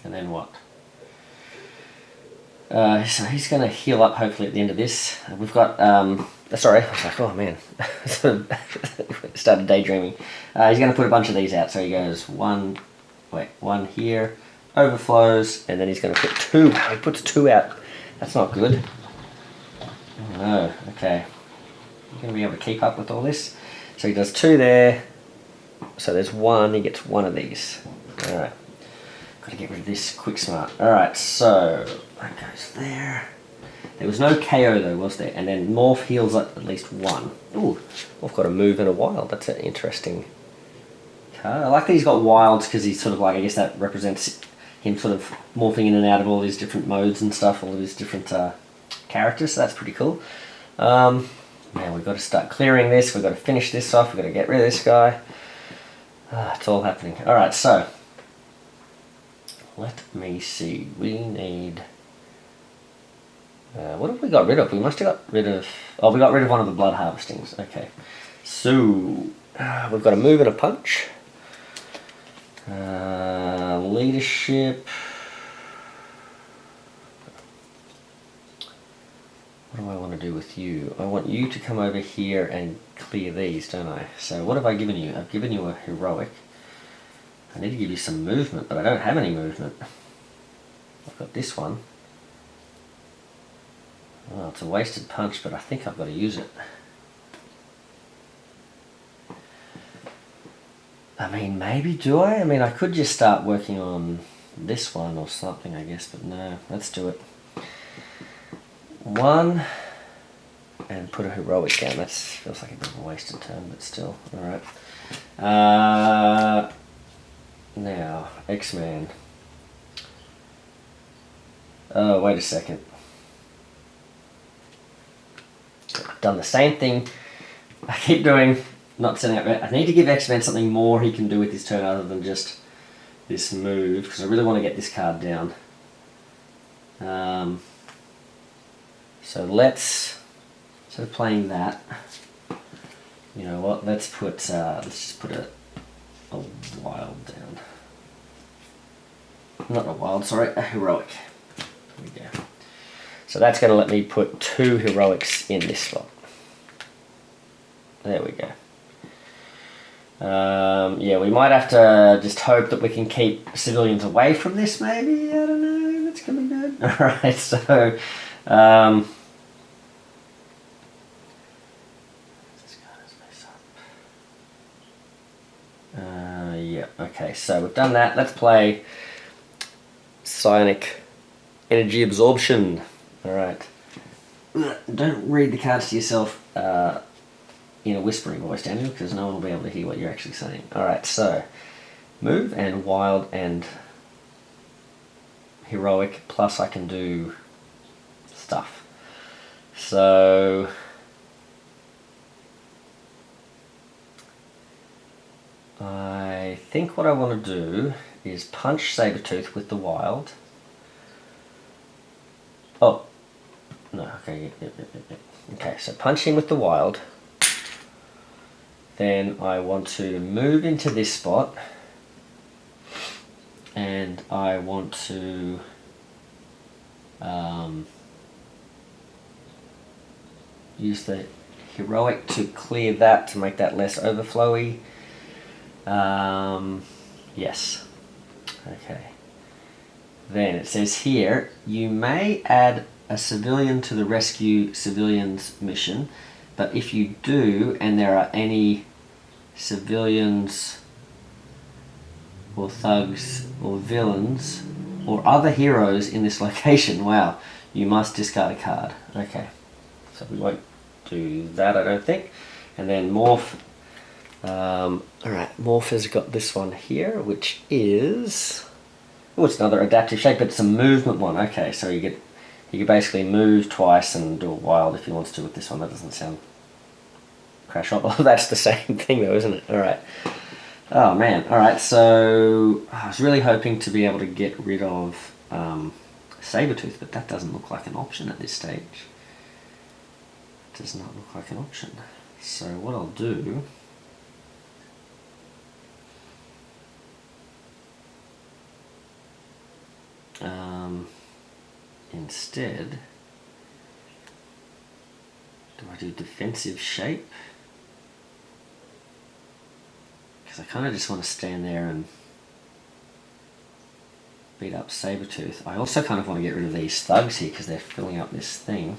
And then what? So he's going to heal up hopefully at the end of this. We've got, sorry, I was like, oh man, started daydreaming. He's going to put a bunch of these out, so he goes 1 here, overflows, and then he's going to put 2, he puts 2 out. That's not good. Oh no, okay. I'm going to be able to keep up with all this. So he does 2 there, so there's 1, he gets 1 of these. Alright. Got to get rid of this quick smart. Alright, so that goes there. There was no KO though, was there? And then Morph heals at least 1. Ooh, Morph got a move and a wild. That's an interesting card. I like that he's got wilds because he's sort of like, I guess that represents him sort of morphing in and out of all these different modes and stuff, all of his different characters, so that's pretty cool. Now we've got to start clearing this, we've got to finish this off, we've got to get rid of this guy. It's all happening. Alright, so let me see. We need... what have we got rid of? We must have got rid of... Oh, we got rid of one of the blood harvestings. Okay. So, we've got a move and a punch. Leadership. What do I want to do with you? I want you to come over here and clear these, don't I? So what have I given you? I've given you a heroic. I need to give you some movement, but I don't have any movement. I've got this one. Well, it's a wasted punch, but I think I've got to use it. I mean, maybe do I? I mean, I could just start working on this one or something, I guess, but no, let's do it. One, and put a heroic down. That feels like a bit of a wasted turn, but still, alright. Now, X-Man. Oh, wait a second. I've done the same thing I keep doing, not sending out. I need to give X-Man something more he can do with his turn other than just this move, because I really want to get this card down. So let's, instead of playing that, you know what, let's just put a wild down. Not a wild, sorry, a heroic. There we go. So that's going to let me put 2 heroics in this spot. There we go. Yeah, we might have to just hope that we can keep civilians away from this, maybe. I don't know. That's going to be good. Alright, so... yeah, okay, so we've done that. Let's play Psionic Energy Absorption. Alright. Don't read the cards to yourself in a whispering voice, Daniel, because no one will be able to hear what you're actually saying. Alright, so move and wild and heroic, plus I can do stuff. So I think what I want to do is punch Sabretooth with the wild. Oh, no, okay, yep. Okay, so punch him with the wild. Then I want to move into this spot. And I want to use the heroic to clear that, to make that less overflowy. Yes. Okay. Then it says here, you may add a civilian to the rescue civilians mission, but if you do, and there are any civilians or thugs or villains or other heroes in this location, wow, you must discard a card. Okay, so we won't do that, I don't think. And then Morph. Alright, Morph has got this one here, which is... oh, it's another adaptive shape, but it's a movement one. Okay, so you can basically move twice and do a wild if he wants to with this one. That doesn't sound crash up. Oh, that's the same thing though, isn't it? Alright. Oh man, alright, so I was really hoping to be able to get rid of Sabretooth, but that doesn't look like an option at this stage. It does not look like an option. So what I'll do... instead, do I do defensive shape? Because I kind of just want to stand there and beat up Sabretooth. I also kind of want to get rid of these thugs here because they're filling up this thing.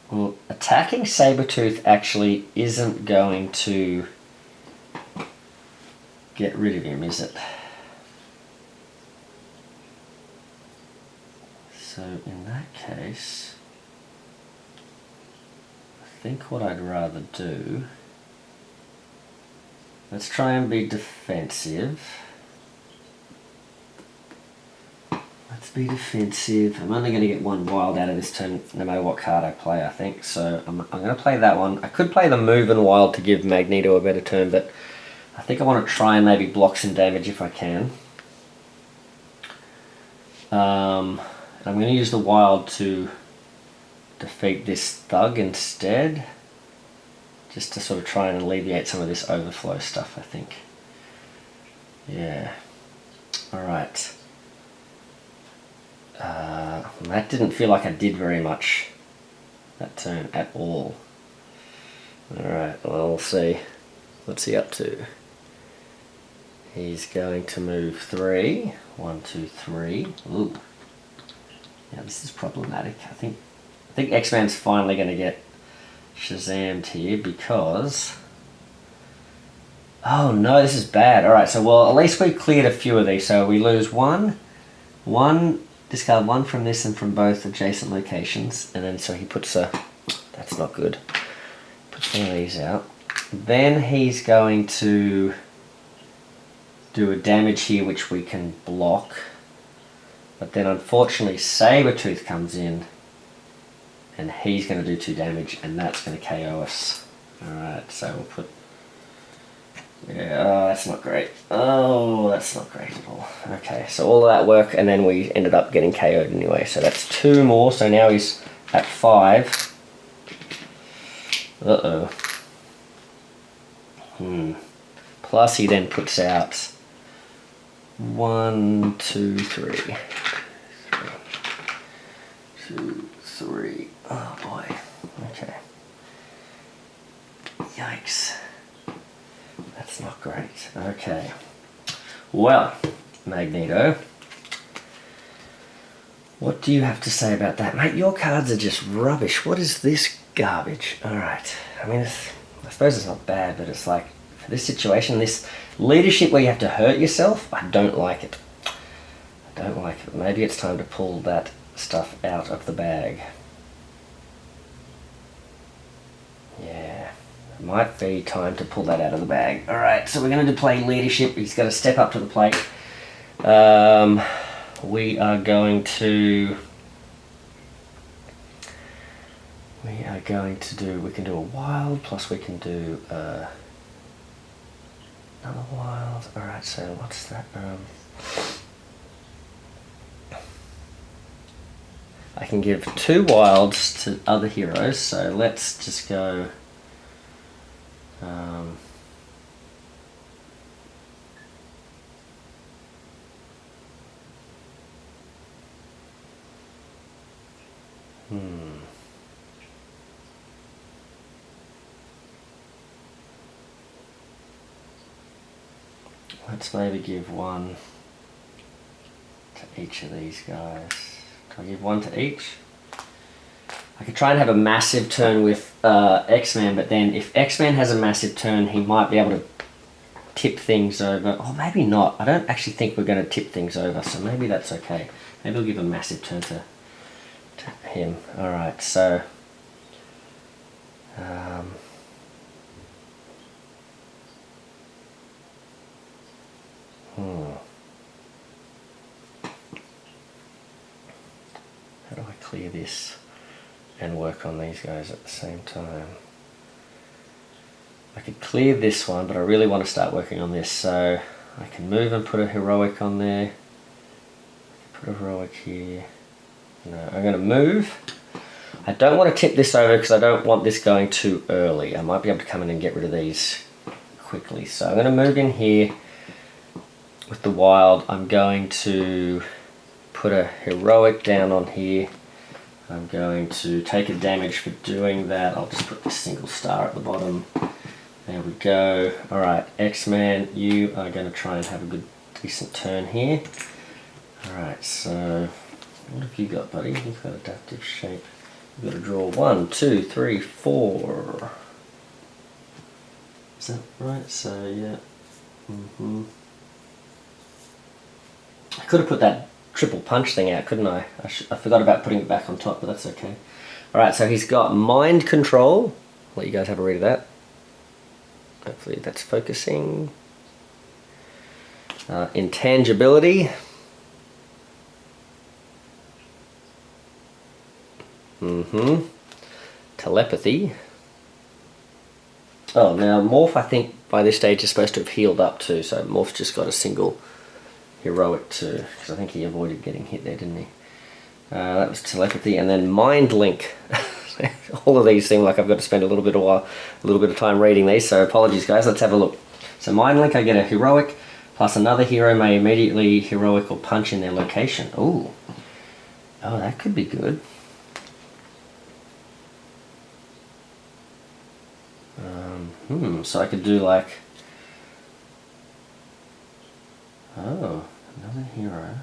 Well, attacking Sabretooth actually isn't going to get rid of him, is it? So in that case, I think what I'd rather do, let's try and be defensive. Let's be defensive. I'm only going to get one wild out of this turn no matter what card I play, I think. So I'm going to play that one. I could play the move and wild to give Magneto a better turn, but I think I want to try and maybe block some damage if I can. I'm going to use the wild to defeat this thug instead. Just to sort of try and alleviate some of this overflow stuff, I think. Yeah. Alright. That didn't feel like I did very much that turn at all. Alright, well, we'll see. What's he up to? He's going to move 3. 1, 2, 3. Ooh. Yeah, this is problematic. I think X-Man's finally going to get Shazammed here because... Oh no, this is bad. Alright, so well, at least we cleared a few of these. So we lose one, discard 1 from this and from both adjacent locations. And then so he puts a... That's not good. Puts one of these out. Then he's going to do a damage here which we can block. But then unfortunately Sabretooth comes in and he's going to do 2 damage and that's going to KO us. Alright, so we'll put... Yeah, oh, that's not great. Oh, that's not great at all. Okay, so all of that work and then we ended up getting KO'd anyway. So that's 2 more, so now he's at 5. Uh-oh. Plus he then puts out 1, 2, 3. 2, 3. Oh boy. Okay. Yikes. That's not great. Okay. Well, Magneto, what do you have to say about that? Mate, your cards are just rubbish. What is this garbage? Alright. I mean, I suppose it's not bad, but it's like, for this situation, this leadership where you have to hurt yourself, I don't like it. I don't like it. Maybe it's time to pull that stuff out of the bag. Yeah. It might be time to pull that out of the bag. Alright, so we're going to play leadership. He's got to step up to the plate. We are going to do, we can do a wild, plus we can do another wild. Alright, so what's that? I can give 2 wilds to other heroes, so let's just go... Let's maybe give 1 to each of these guys. Can I give 1 to each? I could try and have a massive turn with X-Man, but then if X-Man has a massive turn, he might be able to tip things over. Or maybe not. I don't actually think we're going to tip things over, so maybe that's okay. Maybe we'll give a massive turn to him. Alright, so... How do I clear this and work on these guys at the same time? I could clear this one, but I really want to start working on this, so I can move and put a heroic on there. Put a heroic here. No, I'm going to move. I don't want to tip this over because I don't want this going too early. I might be able to come in and get rid of these quickly. So I'm going to move in here with the wild. I'm going to put a heroic down on here. I'm going to take a damage for doing that. I'll just put a single star at the bottom. There we go. Alright, X-Man, you are going to try and have a good, decent turn here. Alright, so what have you got, buddy? You've got adaptive shape. You've got to draw 1, 2, 3, 4. Is that right? So, yeah. I could have put that triple punch thing out, couldn't I? I forgot about putting it back on top, but that's okay. Alright, so he's got mind control. I'll let you guys have a read of that. Hopefully that's focusing. Intangibility. Telepathy. Oh, now Morph, I think by this stage is supposed to have healed up too, so Morph's just got a single heroic too, because I think he avoided getting hit there, didn't he? That was telepathy, and then mind link. All of these seem like I've got to spend a little bit of time reading these, so apologies guys. Let's have a look. So mind link, I get a heroic. Plus another hero may immediately heroic or punch in their location. Ooh. Oh, that could be good. So I could do like... Oh, another hero.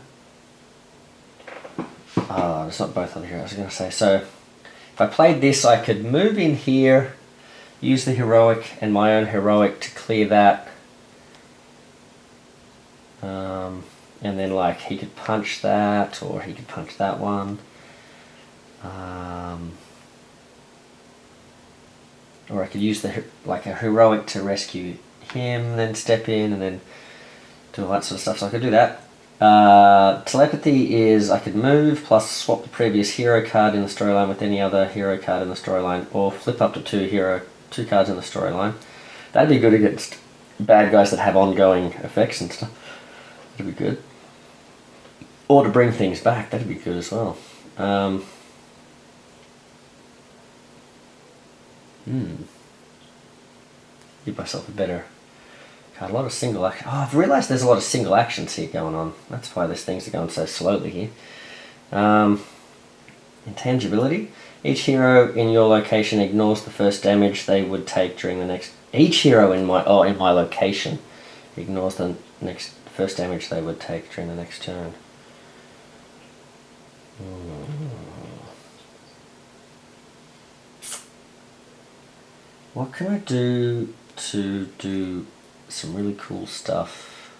Oh, it's not both other heroes, I was going to say. So, if I played this, I could move in here, use the heroic and my own heroic to clear that. And then like he could punch that, or he could punch that one. Or I could use the like a heroic to rescue him, then step in and then do all that sort of stuff. So I could do that. Telepathy is I could move plus swap the previous hero card in the storyline with any other hero card in the storyline, or flip up to two cards in the storyline. That'd be good against bad guys that have ongoing effects and stuff. That'd be good. Or to bring things back, that'd be good as well. Give myself a better card. A lot of single action. Oh, I've realised there's a lot of single actions here going on. That's why these things are going so slowly here. Intangibility. Each hero in your location ignores the first damage they would take during the next... Each hero in my location ignores the first damage they would take during the next turn. What can I do to do some really cool stuff?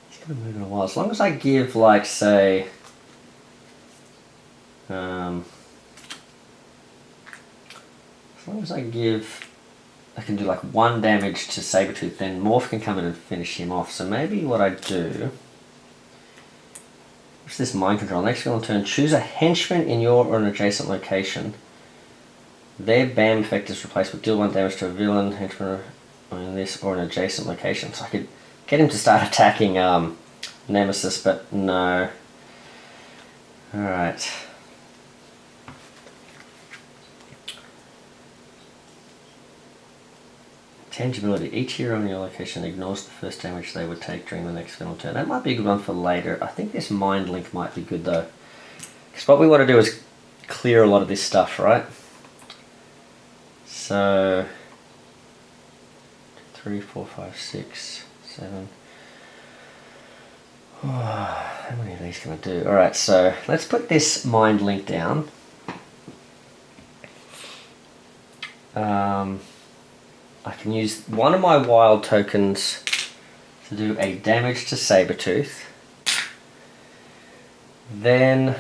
He's gonna move in a while. As long as I give, like, say, as long as I can do like 1 damage to Sabretooth, then Morph can come in and finish him off. So maybe what I do... What's this mind control? Next skill on turn, choose a henchman in your or an adjacent location. Their BAM effect is replaced with deal 1 damage to a villain, henchman in this or an adjacent location. So I could get him to start attacking Nemesis, but no. Alright. Tangibility. Each hero in your location ignores the first damage they would take during the next final turn. That might be a good one for later. I think this mind link might be good though. Because what we want to do is clear a lot of this stuff, right? So 3, 4, 5, 6, 7. Oh, how many of these can I do? Alright, so let's put this mind link down. I can use one of my wild tokens to do a damage to Sabretooth. Then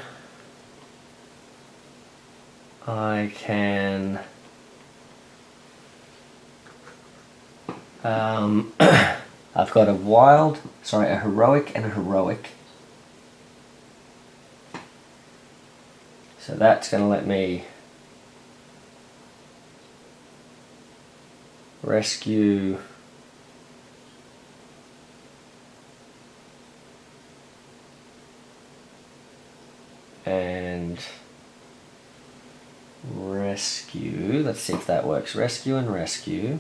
I can I've got a heroic and a heroic. So that's going to let me rescue and rescue. Let's see if that works. Rescue and rescue.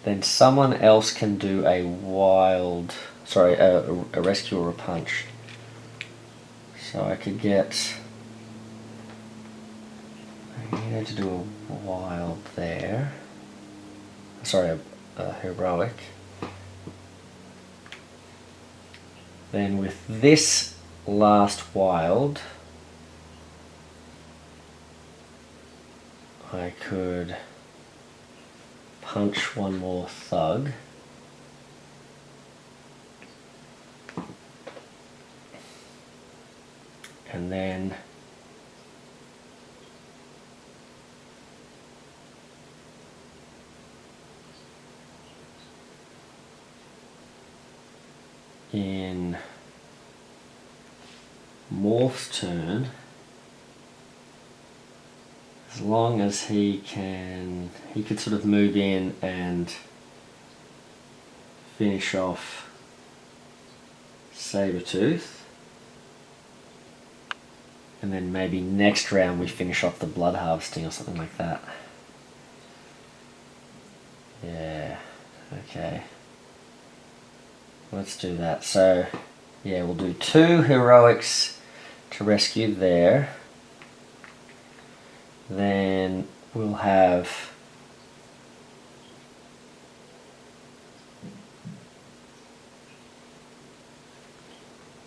Then someone else can do a rescue or a punch. So I could get... I need to do a wild there. Sorry, a heroic. Then with this last wild, I could punch one more thug. And then in Morph's turn, as long as he could sort of move in and finish off Sabretooth. And then maybe next round we finish off the blood harvesting or something like that. Yeah, okay. Let's do that. So, yeah, we'll do 2 heroics to rescue there. Then we'll have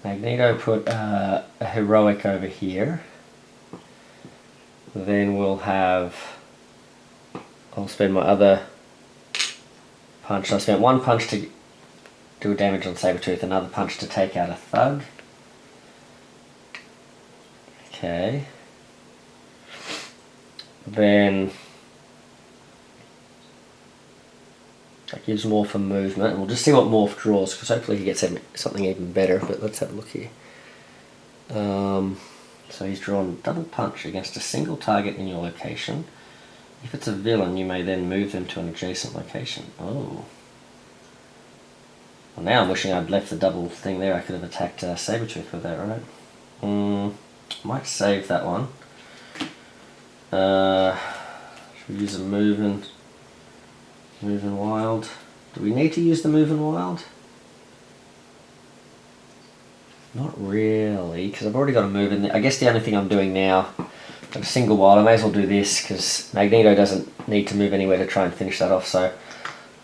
Magneto put a heroic over here. Then we'll have, I'll spend my other punch. I spent 1 punch to do damage on Sabretooth, another punch to take out a thug. Okay. Then that gives Morph a movement, and we'll just see what Morph draws, because hopefully he gets something even better, but let's have a look here. So he's drawn double punch against a single target in your location. If it's a villain, you may then move them to an adjacent location. Oh. Well, now I'm wishing I'd left the double thing there. I could have attacked Sabretooth with that, right? Might save that one. Should we use a moving wild? Do we need to use the moving wild? Not really, because I've already got a move in there. I guess the only thing I'm doing now, a single wild, I may as well do this, because Magneto doesn't need to move anywhere to try and finish that off, so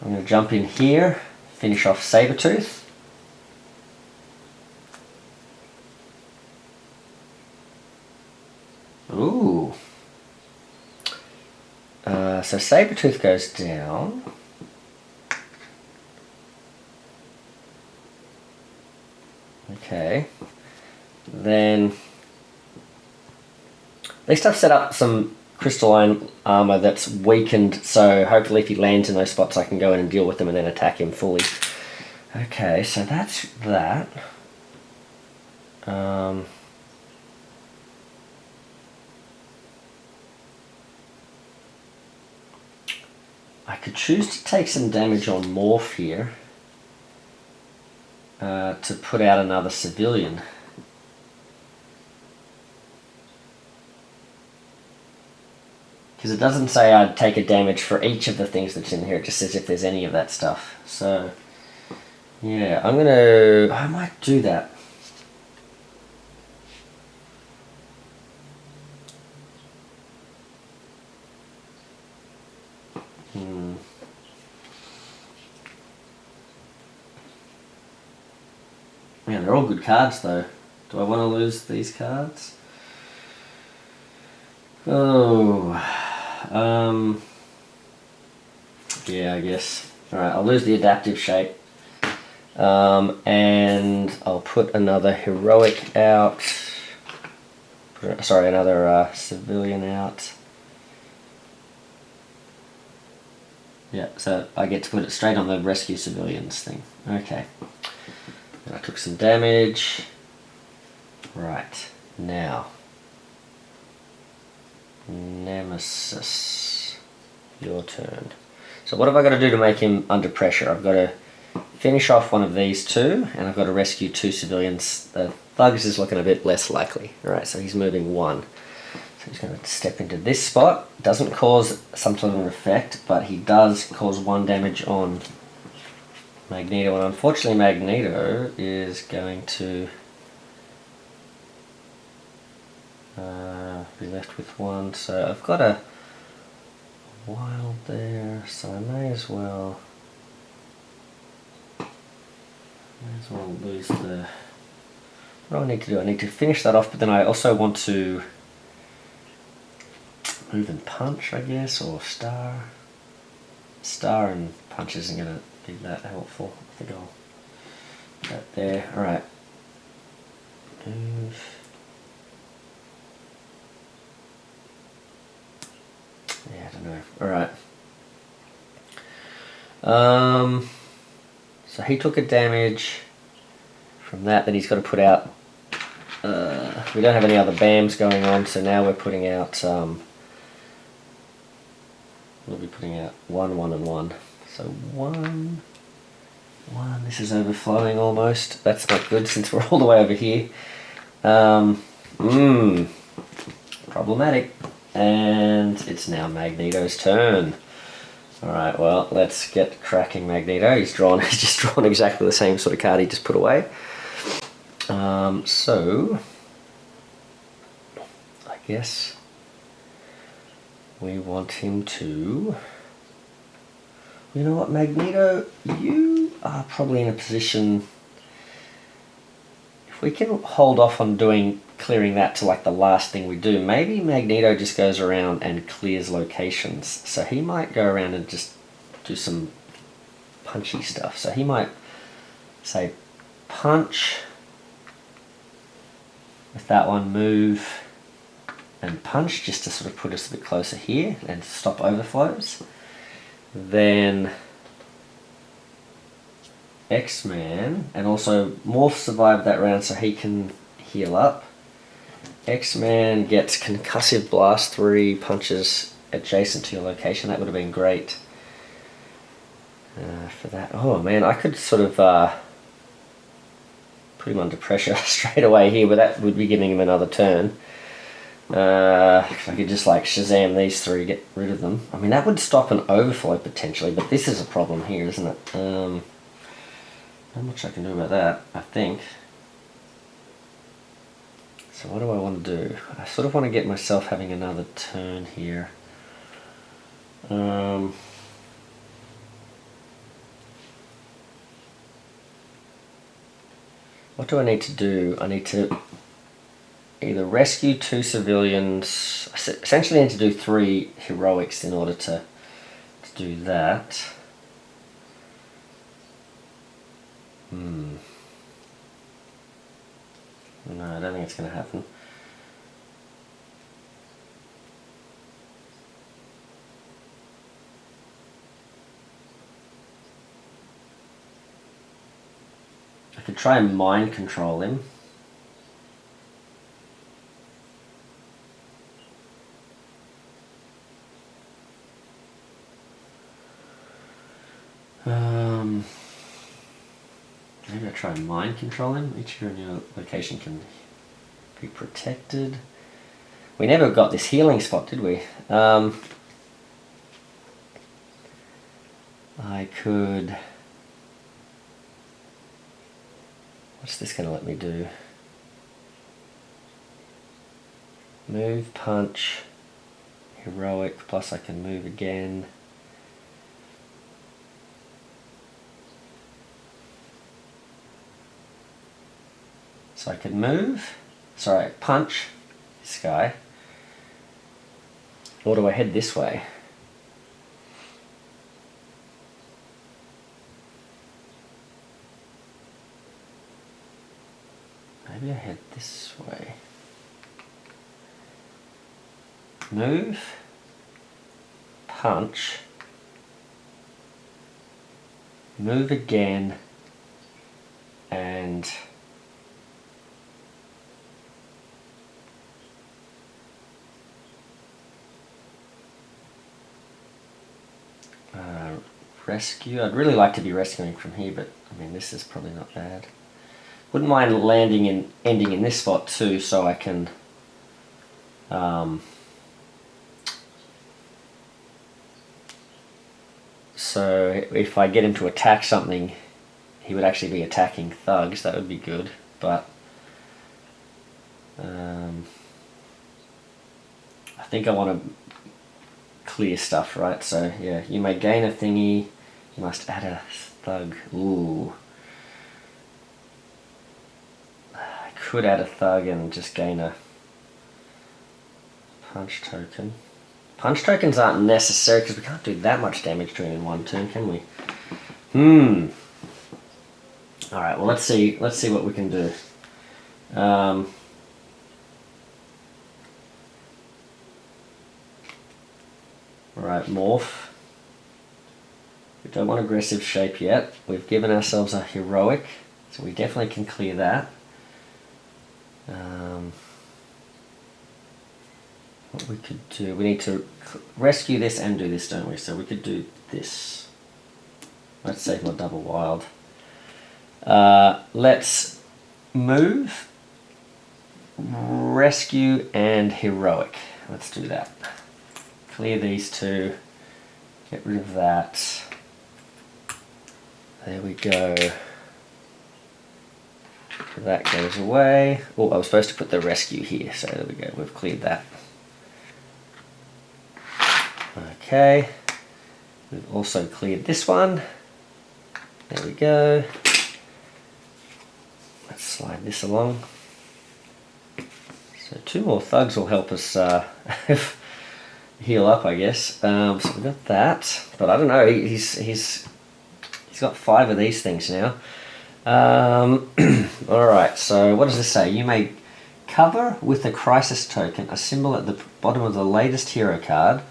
I'm going to jump in here, finish off Sabretooth. Ooh. So Sabretooth goes down. Okay. Then at least I've set up some crystalline armor that's weakened, so hopefully if he lands in those spots I can go in and deal with them and then attack him fully. Okay, so that's that. I could choose to take some damage on Morph here to put out another civilian. Because it doesn't say I'd take a damage for each of the things that's in here, it just says if there's any of that stuff. So, yeah, I might do that. Man, they're all good cards though. Do I want to lose these cards? Oh, yeah, I guess. Alright, I'll lose the adaptive shape. And I'll put another heroic out. Sorry, another civilian out. Yeah, so I get to put it straight on the rescue civilians thing. Okay. I took some damage. Right, now. Nemesis. Your turn. So what have I got to do to make him under pressure? I've got to finish off one of these 2, and I've got to rescue 2 civilians. The thugs is looking a bit less likely. Alright, so he's moving 1. So he's going to step into this spot. Doesn't cause some sort of an effect, but he does cause 1 damage on Magneto, and unfortunately Magneto is going to be left with 1, so I've got a wild there, so I may as well lose the... What do I need to do? I need to finish that off, but then I also want to move and punch, I guess, or star. Star and punch isn't going to be that helpful. I think I'll put that there. Alright. Move. Yeah, I don't know. Alright. So he took a damage from that he's got to put out. We don't have any other BAMs going on, so now we're putting out we'll be putting out 1, 1 and 1. So 1, 1, this is overflowing almost. That's not good since we're all the way over here. Problematic. And it's now Magneto's turn. Alright, well, let's get cracking Magneto. He's just drawn exactly the same sort of card he just put away. So, I guess we want him to... You know what, Magneto, you are probably in a position... If we can hold off on clearing that to like the last thing we do, maybe Magneto just goes around and clears locations. So he might go around and just do some punchy stuff. So he might say punch with that one, move and punch just to sort of put us a bit closer here and stop overflows. Then X-Man, and also Morph survived that round so he can heal up. X-Man gets concussive blast 3 punches adjacent to your location. That would have been great for that. Oh man, I could sort of put him under pressure straight away here, but that would be giving him another turn. I could just like Shazam these 3, get rid of them. I mean, that would stop an overflow potentially, but this is a problem here, isn't it? Not much I can do about that, I think. So what do I want to do? I sort of want to get myself having another turn here. What do I need to do? I need to either rescue 2 civilians. I essentially need to do 3 heroics in order to do that. No, I don't think it's going to happen. I could try and mind control him. Maybe I'll try and mind control him. Each hero in your location can be protected. We never got this healing spot, did we? I could... What's this going to let me do? Move, punch, heroic, plus I can move again. So I could move, sorry, punch this guy. Or do I head this way? Maybe I head this way. Move, punch, move again, and rescue. I'd really like to be rescuing from here, but I mean this is probably not bad. Wouldn't mind ending in this spot too, so I can so if I get him to attack something, he would actually be attacking thugs. That would be good, but I think I want to clear stuff, right? So yeah, you may gain a thingy, you must add a thug. Ooh. I could add a thug and just gain a punch token. Punch tokens aren't necessary because we can't do that much damage to him in one turn, can we? Alright, well let's see what we can do. Alright, morph. We don't want aggressive shape yet. We've given ourselves a heroic, so we definitely can clear that. What we could do, we need to rescue this and do this, don't we? So we could do this. Let's save my double wild. Let's move rescue and heroic. Let's do that. Clear these two. Get rid of that. There we go. That goes away. Oh, I was supposed to put the rescue here, so there we go. We've cleared that. Okay. We've also cleared this one. There we go. Let's slide this along. So 2 more thugs will help us heal up, I guess. So we've got that, but I don't know. He's got 5 of these things now. All right. So what does this say? You may cover with a crisis token, a symbol at the bottom of the latest hero card.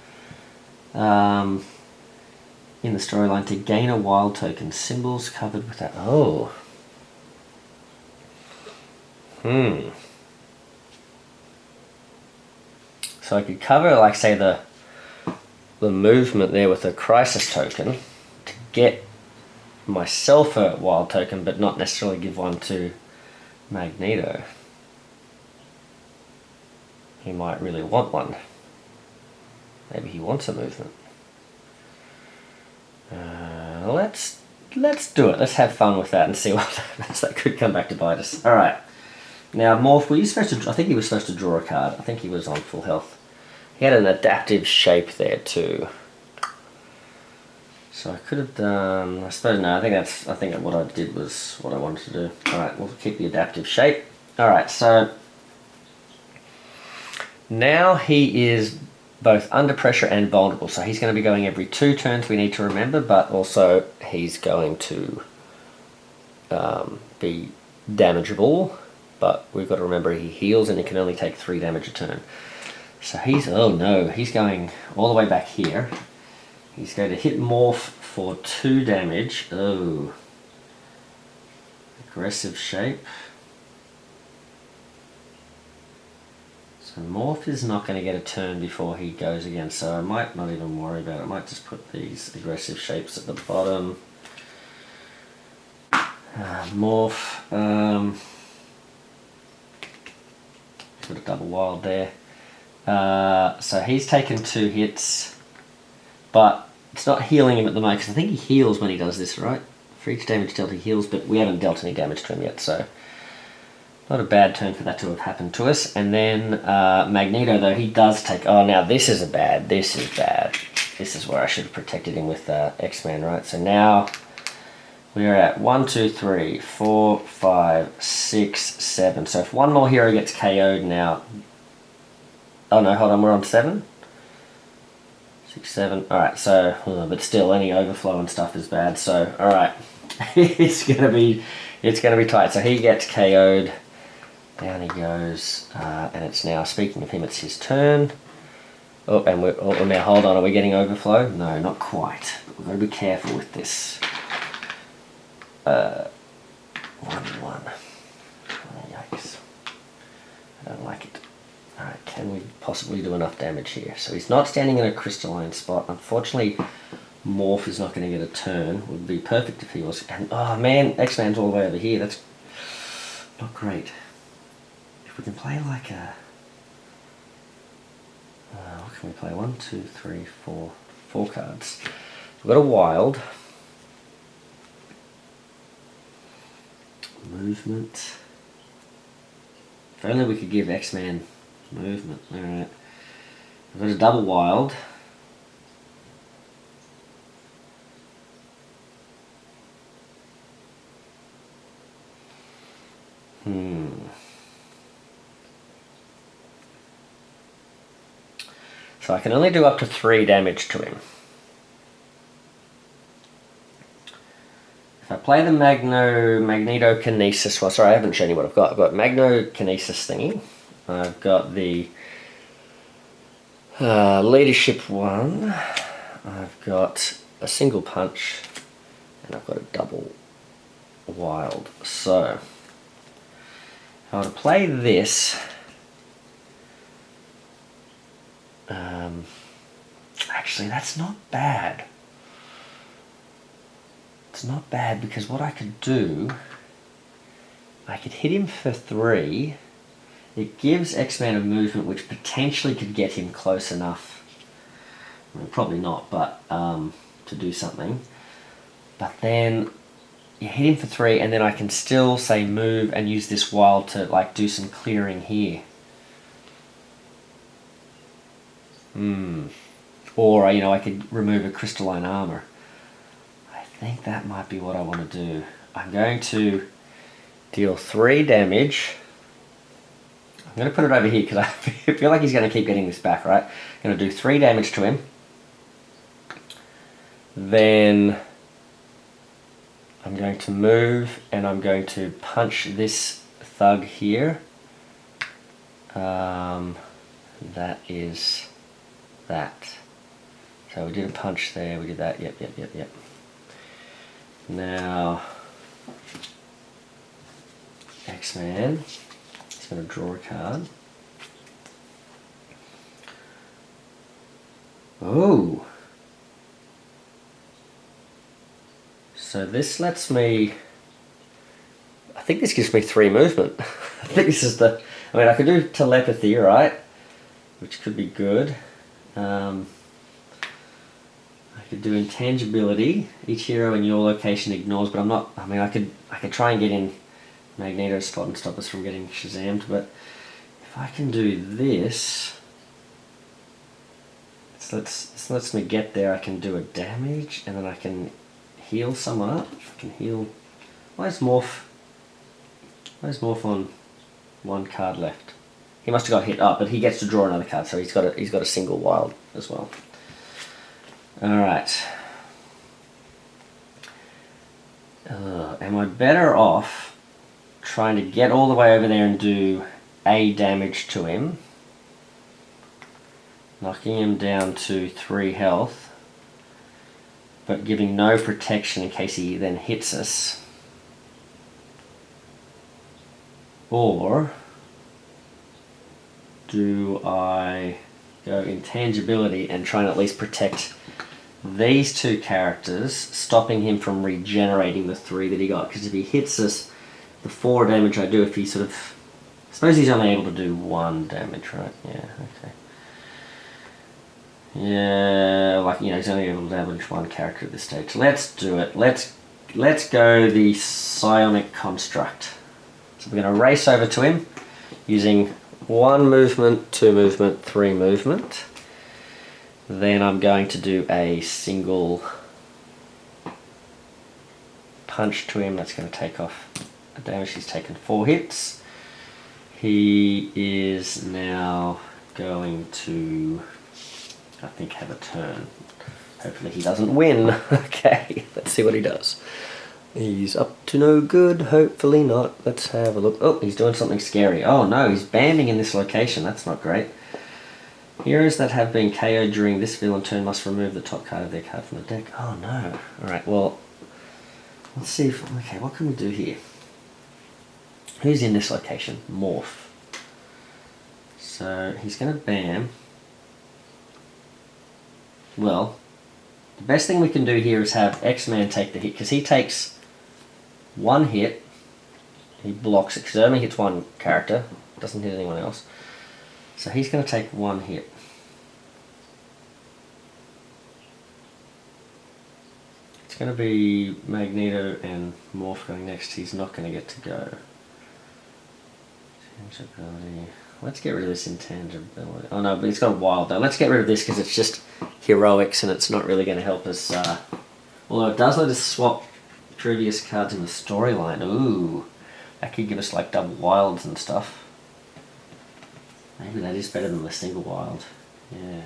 In the storyline to gain a wild token. Symbols covered with that. Oh. So I could cover, like, say, the movement there with a crisis token to get myself a wild token, but not necessarily give one to Magneto. He might really want one. Maybe he wants a movement. Let's do it. Let's have fun with that and see what happens. That could come back to bite us. All right. Now, Morph, were you supposed to? I think he was supposed to draw a card. I think he was on full health. He had an adaptive shape there too. So I could have done. I suppose no. I think what I did was what I wanted to do. All right. We'll keep the adaptive shape. All right. So now he is both under pressure and vulnerable. So he's going to be going every 2 turns, we need to remember, but also he's going to be damageable, but we've got to remember he heals and he can only take 3 damage a turn. So he's, oh no, he's going all the way back here. He's going to hit Morph for 2 damage. Oh. Aggressive shape. So Morph is not going to get a turn before he goes again, so I might not even worry about it. I might just put these aggressive shapes at the bottom. Morph. Put a double wild there. So he's taken 2 hits, but it's not healing him at the moment, because I think he heals when he does this, right? For each damage dealt he heals, but we haven't dealt any damage to him yet, so not a bad turn for that to have happened to us. And then Magneto, though, he does take... Oh, now this is bad. This is bad. This is where I should have protected him with X-Men, right? So now we are at 1, 2, 3, 4, 5, 6, 7. So if one more hero gets KO'd now... Oh, no, hold on. We're on 7? 6, 7. All right, so... but still, any overflow and stuff is bad. So, all right. It's going to be tight. So he gets KO'd. Down he goes, and it's now, speaking of him, it's his turn. Oh, and now hold on, are we getting overflow? No, not quite. But we've got to be careful with this. 1, 1. Oh, yikes. I don't like it. Alright, can we possibly do enough damage here? So he's not standing in a crystalline spot. Unfortunately, Morph is not going to get a turn. It would be perfect if he was. And, oh man, X-Man's all the way over here. That's not great. We can play like a... what can we play? 1, 2, 3, 4... 4 cards. We've got a wild. Movement. If only we could give X-Man movement. Alright. We've got a double wild. So I can only do up to 3 damage to him. If I play the Magneto Kinesis, well, sorry, I haven't shown you what I've got. I've got Magneto Kinesis thingy. I've got the leadership one. I've got a single punch, and I've got a double wild. So if I were to play this. Actually, that's not bad. It's not bad, because what I could do, I could hit him for 3, It gives X-Man a movement which potentially could get him close enough. I mean, probably not, but to do something. But then you hit him for 3, and then I can still say move and use this wild to like do some clearing here. Or you know, I could remove a crystalline armor. I think that might be what I want to do. I'm going to deal 3 damage. I'm going to put it over here because I feel like he's going to keep getting this back, right? I'm going to do 3 damage to him. Then I'm going to move and I'm going to punch this thug here. That is that. So we did a punch there, we did that, yep. Now, X-Man. He's going to draw a card. Oh! So this lets me... I think this gives me 3 movement. I think this is the... I mean, I could do telepathy, right? Which could be good. I could do intangibility. Each hero in your location ignores, but I'm not... I mean, I could try and get in Magneto's spot and stop us from getting Shazammed, but if I can do this, this lets me get there. I can do a damage, and then I can heal someone up. I can heal... Why is Morph on 1 card left? He must have got hit up, but he gets to draw another card, so he's got a single wild as well. Alright. Am I better off trying to get all the way over there and do A damage to him, knocking him down to 3 health, but giving no protection in case he then hits us? Or do I go intangibility and try and at least protect these 2 characters, stopping him from regenerating the 3 that he got? Because if he hits us, the 4 damage I do, if he sort of... I suppose he's only able to do 1 damage, right? Yeah, okay. Yeah, like, you know, he's only able to damage 1 character at this stage. Let's do it. Let's go the psionic construct. So we're going to race over to him using 1 movement, 2 movement, 3 movement. Then I'm going to do a single punch to him. That's going to take off a damage. He's taken 4 hits. He is now going to, I think, have a turn. Hopefully he doesn't win. Okay, let's see what he does. He's up to no good, hopefully not. Let's have a look. Oh, he's doing something scary. Oh no, he's banding in this location. That's not great. Heroes that have been KO'd during this villain turn must remove the top card of their card from the deck. Oh no. Alright, well, let's see if... Okay, what can we do here? Who's in this location? Morph. So, he's going to bam. Well, the best thing we can do here is have X-Man take the hit, because he takes 1 hit. He blocks it, because it only hits 1 character. Doesn't hit anyone else. So he's going to take 1 hit. It's going to be Magneto and Morph going next. He's not going to get to go. Intangibility. Let's get rid of this intangibility. Oh no, but it's got a wild though. Let's get rid of this because it's just heroics and it's not really going to help us. Although it does let us swap previous cards in the storyline. Ooh, that could give us like double wilds and stuff. Maybe that is better than the single wild. Yeah.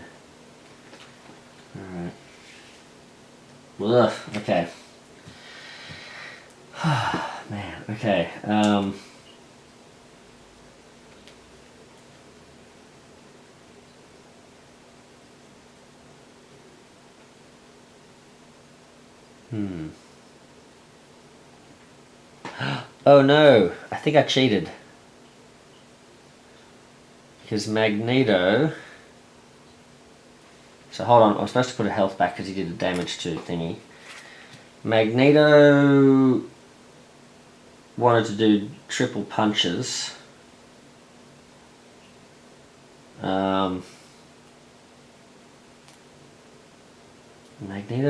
Alright. Ugh, okay. Man, okay. Oh no, I think I cheated. Because Magneto... So hold on, I was supposed to put a health back because he did a damage to thingy. Magneto wanted to do triple punches. Magneto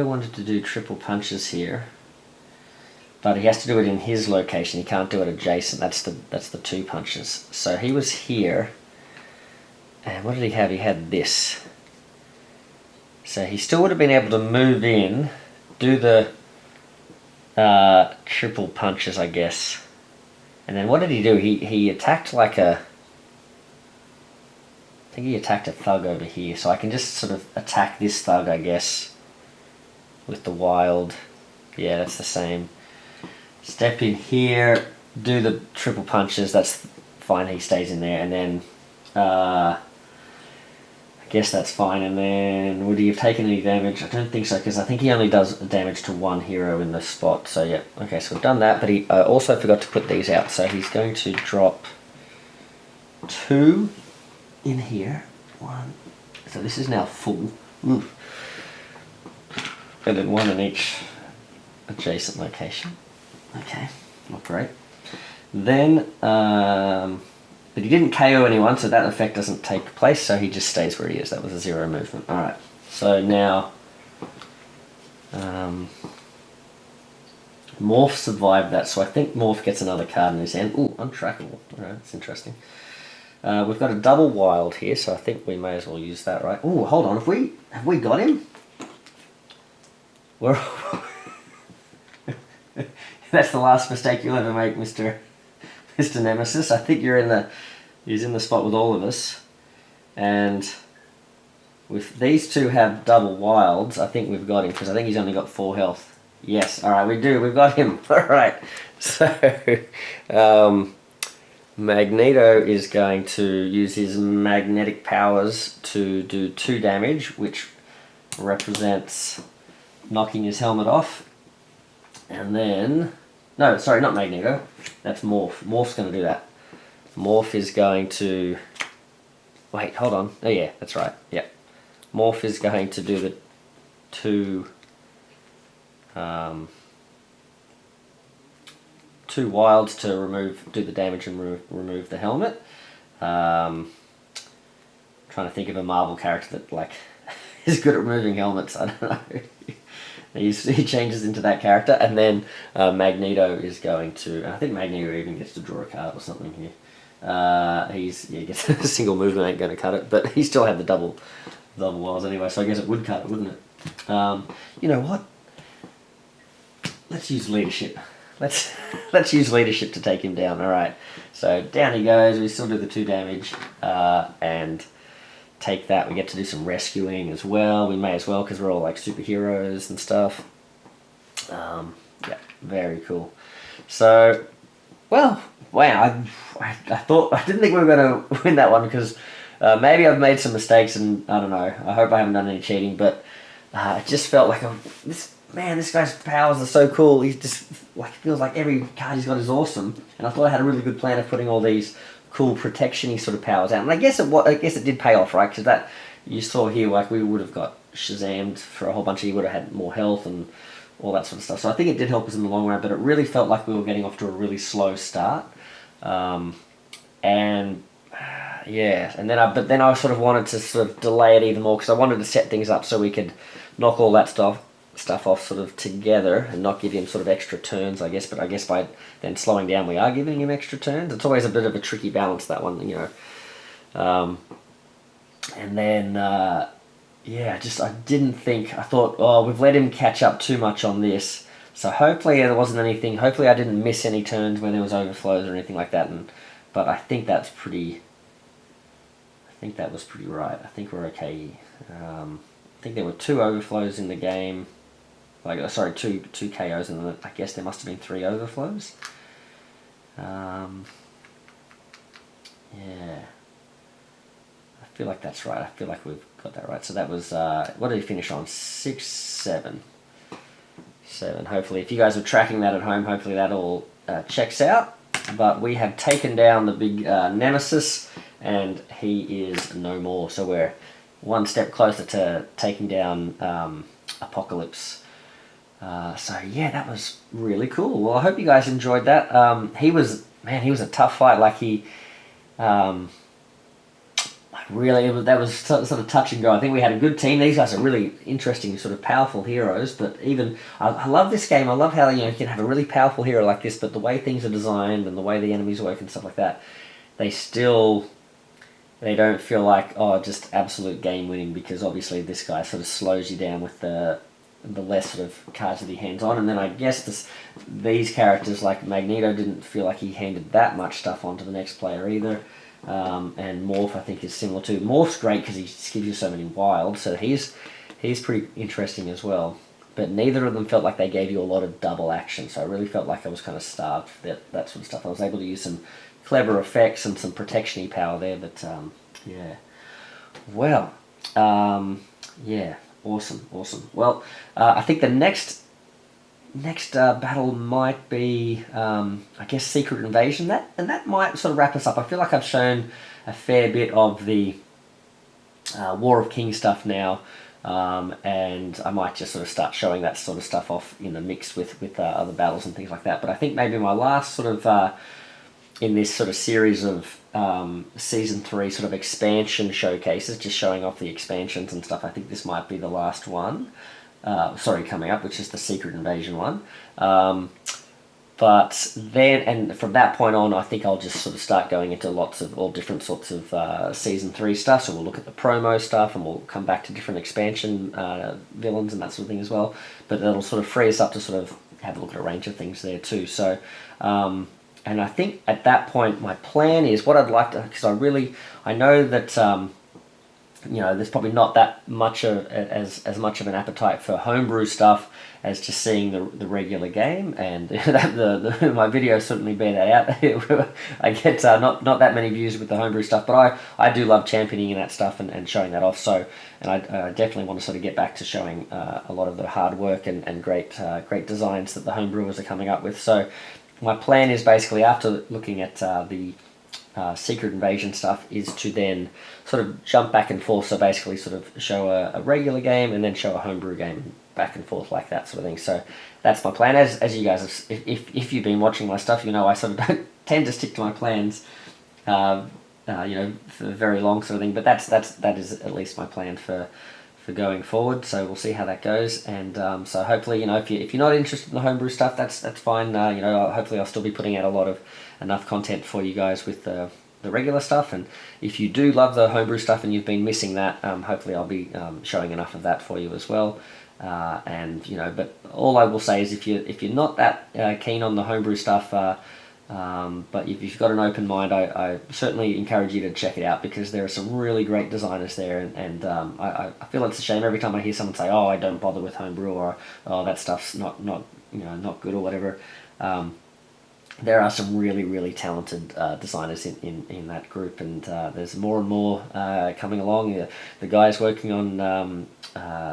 wanted to do triple punches here, but he has to do it in his location. He can't do it adjacent. That's the 2 punches. So he was here, and what did he have? He had this. So he still would have been able to move in, do the triple punches, I guess. And then what did he do? He attacked like a... I think he attacked a thug over here. So I can just sort of attack this thug, I guess, with the wild. Yeah, that's the same. Step in here, do the triple punches. That's fine. He stays in there. And then I guess that's fine. And then would he have taken any damage? I don't think so, because I think he only does damage to 1 hero in the spot. So yeah, okay, so we've done that. But he also forgot to put these out. So he's going to drop 2 in here. 1. So this is now full. Ooh. And then 1 in each adjacent location. Okay, not great. Then, but he didn't KO anyone, so that effect doesn't take place, so he just stays where he is. That was a 0 movement. Alright, so now Morph survived that, so I think Morph gets another card in his hand. Ooh, untrackable. Alright, that's interesting. We've got a double wild here, so I think we may as well use that, right? Ooh, hold on, have we got him? We're that's the last mistake you'll ever make, Mr. Nemesis. I think he's in the spot with all of us. And with these 2 have double wilds, I think we've got him, because I think he's only got 4 health. Yes, alright, we do. We've got him. Alright. So, Magneto is going to use his magnetic powers to do 2 damage, which represents knocking his helmet off. And then... No, sorry, not Magneto. That's Morph. Morph's going to do that. Morph is going to... Wait, hold on. Oh yeah, that's right. Yep. Morph is going to do the 2... 2 wilds to do the damage and remove the helmet. Trying to think of a Marvel character that, like, is good at removing helmets. I don't know. He changes into that character, and then Magneto is going to... I think Magneto even gets to draw a card or something here. He gets a single movement, ain't going to cut it, but he still had the double wilds anyway, so I guess it would cut it, wouldn't it? You know what? Let's use leadership. Let's use leadership to take him down. All right. So down he goes. We still do the 2 damage, and take that. We get to do some rescuing as well. We may as well, because we're all like superheroes and stuff. Yeah, very cool. So, well, wow. I didn't think we were going to win that one, because maybe I've made some mistakes, and I don't know. I hope I haven't done any cheating, but it just felt like this guy's powers are so cool. He just feels like every card he's got is awesome. And I thought I had a really good plan of putting all these cool protection-y sort of powers out. And I guess it did pay off, right? Because that you saw here, like, we would have got Shazammed for a whole bunch of... He would have had more health and all that sort of stuff. So I think it did help us in the long run, but it really felt like we were getting off to a really slow start. Yeah, and then I sort of wanted to sort of delay it even more, because I wanted to set things up so we could knock all that stuff off sort of together and not give him sort of extra turns, I guess. But I guess by then slowing down, we are giving him extra turns. It's always a bit of a tricky balance, that one, you know. And then yeah, I didn't think... I thought, oh, we've let him catch up too much on this, so hopefully there wasn't anything... Hopefully I didn't miss any turns where there was overflows or anything like that. But I think that's pretty... I think that was pretty right. I think we're okay. I think there were 2 overflows in the game. Sorry, two KOs, and I guess there must have been 3 overflows. Yeah. I feel like that's right. I feel like we've got that right. So that was... what did he finish on? 6, 7. 7. Hopefully, if you guys are tracking that at home, hopefully that all checks out. But we have taken down the big Nemesis, and he is no more. So we're 1 step closer to taking down Apocalypse. So yeah, that was really cool. Well, I hope you guys enjoyed that. He was a tough fight. Like, he that was sort of touch and go. I think we had a good team. These guys are really interesting, sort of powerful heroes. But even I love this game. I love how you can have a really powerful hero like this, but the way things are designed and the way the enemies work and stuff like that, they don't feel like just absolute game winning, because obviously this guy sort of slows you down with the less sort of cards that he hands on. And then I guess these characters like Magneto didn't feel like he handed that much stuff on to the next player either. And Morph, I think, is similar too. Morph's great because he just gives you so many wilds, so he's pretty interesting as well. But neither of them felt like they gave you a lot of double action, so I really felt like I was kind of starved for that sort of stuff. I was able to use some clever effects and some protection-y power there, but yeah. Well, yeah, awesome. Well, I think the next battle might be, I guess, Secret Invasion. That might sort of wrap us up. I feel like I've shown a fair bit of the War of Kings stuff now, and I might just sort of start showing that sort of stuff off in the mix with other battles and things like that. But I think maybe my last sort of in this sort of series of Season 3 sort of expansion showcases, just showing off the expansions and stuff, I think this might be the last one. Coming up, which is the Secret Invasion one. But then, and from that point on, I think I'll just sort of start going into lots of all different sorts of Season 3 stuff. So we'll look at the promo stuff, and we'll come back to different expansion villains and that sort of thing as well. But that'll sort of free us up to sort of have a look at a range of things there too. So, and I think at that point, my plan is what I'd like to, because I know that there's probably not that much of as much of an appetite for homebrew stuff as just seeing the regular game, and my videos certainly bear that out. I get not that many views with the homebrew stuff, but I do love championing that stuff and showing that off. So, and I definitely want to sort of get back to showing a lot of the hard work and great designs that the homebrewers are coming up with. So, my plan is basically, after looking at the Secret Invasion stuff, is to then sort of jump back and forth. So basically sort of show a regular game and then show a homebrew game, back and forth like that sort of thing. So that's my plan. As you guys have, if you've been watching my stuff, I sort of don't tend to stick to my plans for very long sort of thing. But that is at least my plan for going forward. So we'll see how that goes. And so hopefully, if you're not interested in the homebrew stuff, that's fine. Hopefully I'll still be putting out enough content for you guys with the regular stuff. And if you do love the homebrew stuff and you've been missing that, hopefully I'll be showing enough of that for you as well. But all I will say is, if you're not that keen on the homebrew stuff, but if you've got an open mind, I certainly encourage you to check it out, because there are some really great designers there, and I feel it's a shame every time I hear someone say, "Oh, I don't bother with homebrew," or "Oh, that stuff's not good," or whatever. There are some really, really talented designers in that group, and there's more and more coming along. The guys working on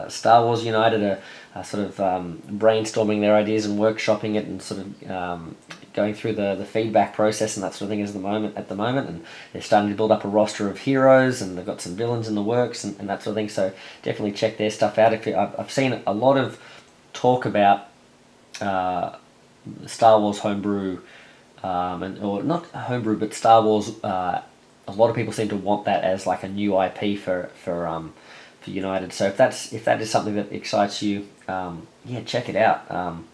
Star Wars United are sort of brainstorming their ideas and workshopping it, and sort of going through the feedback process and that sort of thing at the moment, and they're starting to build up a roster of heroes, and they've got some villains in the works and that sort of thing. So definitely check their stuff out. I've seen a lot of talk about Star Wars homebrew, or not homebrew, but Star Wars. A lot of people seem to want that as like a new IP for United. So if that is something that excites you, check it out.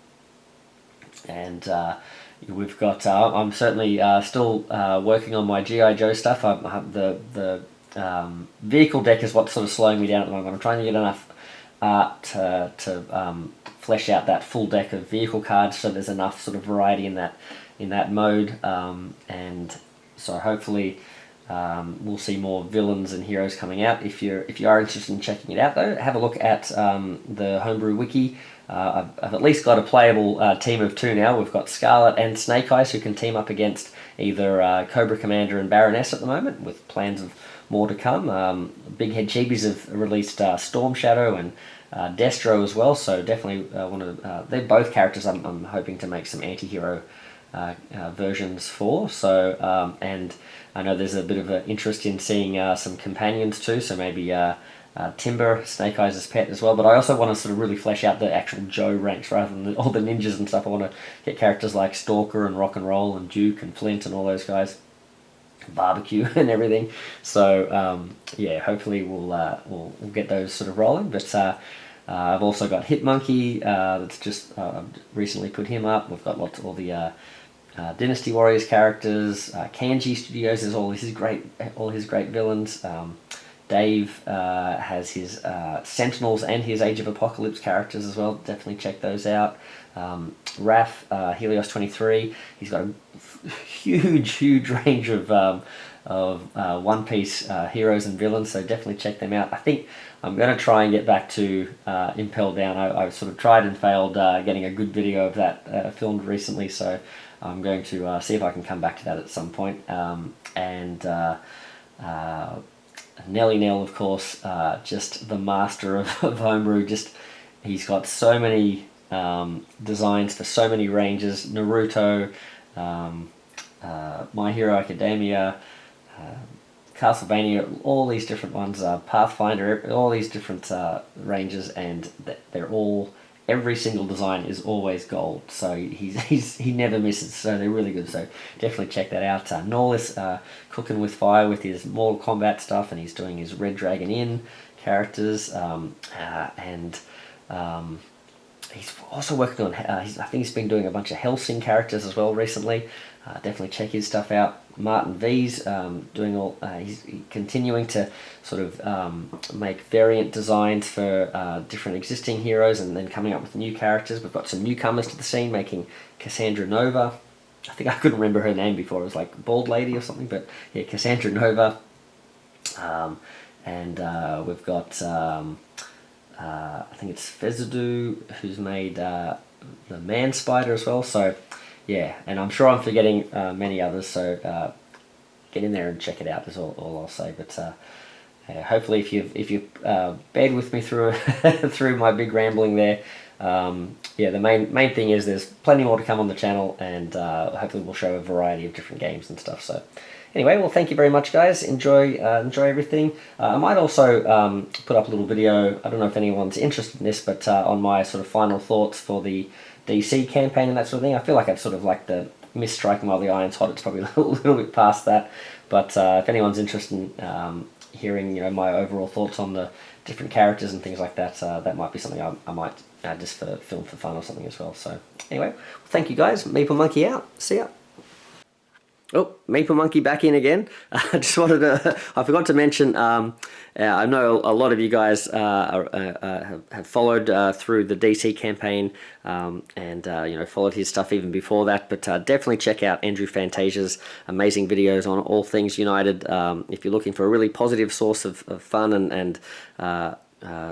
We've got. I'm certainly still working on my GI Joe stuff. The vehicle deck is what's sort of slowing me down at the moment. I'm trying to get enough art to flesh out that full deck of vehicle cards, so there's enough sort of variety in that mode, and so hopefully we'll see more villains and heroes coming out. If you are interested in checking it out, though, have a look at the Homebrew Wiki. I've at least got a playable team of 2 now. We've got Scarlet and Snake Eyes, who can team up against either Cobra Commander and Baroness at the moment, with plans of more to come. Big Head Chibis have released Storm Shadow and Destro as well, so definitely they're both characters I'm hoping to make some anti-hero versions for. So and I know there's a bit of an interest in seeing some companions too, so maybe Timber, Snake Eyes' pet as well. But I also want to sort of really flesh out the actual Joe ranks rather than all the ninjas and stuff. I want to get characters like Stalker and Rock and Roll and Duke and Flint and all those guys. barbecue and everything. So yeah, hopefully we'll get those sort of rolling. But I've also got Hitmonkey that's just recently put him up. We've got all the Dynasty Warriors characters. Kanji Studios is all his great villains. Dave has his Sentinels and his Age of Apocalypse characters as well. Definitely check those out. Raph, Helios 23, he's got a huge range of One Piece heroes and villains, so definitely check them out. I think I'm going to try and get back to Impel Down. I sort of tried and failed getting a good video of that filmed recently, so I'm going to see if I can come back to that at some point. And Nelly Nell, of course, just the master of homebrew. He's got so many designs for so many ranges. Naruto, My Hero Academia, Castlevania, all these different ones, Pathfinder, all these different ranges, and they're all, every single design is always gold, so he never misses, so they're really good, so definitely check that out. Norlis cooking with fire with his Mortal Kombat stuff, and he's doing his Red Dragon Inn characters, and he's also working on, I think he's been doing a bunch of Hellsing characters as well recently. Definitely check his stuff out. Martin V's doing all, he's continuing to sort of make variant designs for different existing heroes, and then coming up with new characters. We've got some newcomers to the scene, making Cassandra Nova. I think I couldn't remember her name before, it was like Bald Lady or something, but yeah, Cassandra Nova. And we've got, I think it's Fezadu, who's made the Man Spider as well, so yeah, and I'm sure I'm forgetting many others, so get in there and check it out, is all I'll say. But yeah, hopefully if you've bared with me through through my big rambling there, yeah, the main thing is there's plenty more to come on the channel, and hopefully we'll show a variety of different games and stuff. So anyway, well, thank you very much, guys. Enjoy everything. I might also put up a little video, I don't know if anyone's interested in this, but on my sort of final thoughts for the DC campaign and that sort of thing. I feel like I've sort of like the mist striking while the iron's hot. It's probably a little bit past that, but if anyone's interested in hearing, my overall thoughts on the different characters and things like that, that might be something I might just film for fun or something as well. So anyway, well, thank you guys. Maple Monkey out. See ya. Oh, Maple Monkey back in again. I just wanted to, I forgot to mention, I know a lot of you guys have followed through the DC campaign, and followed his stuff even before that, but definitely check out Andrew Fantasia's amazing videos on all things United. If you're looking for a really positive source of fun and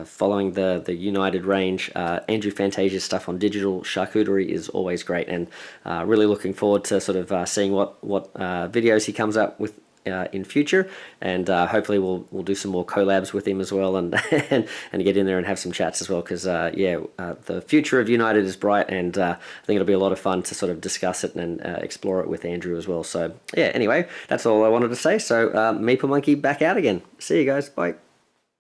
following the United range, Andrew Fantasia's stuff on digital charcuterie is always great, and really looking forward to sort of seeing what videos he comes up with in future, and hopefully we'll do some more collabs with him as well, and and get in there and have some chats as well, because the future of United is bright, and I think it'll be a lot of fun to sort of discuss it and explore it with Andrew as well. So yeah, anyway, that's all I wanted to say. So Maple Monkey back out again. See you guys. Bye.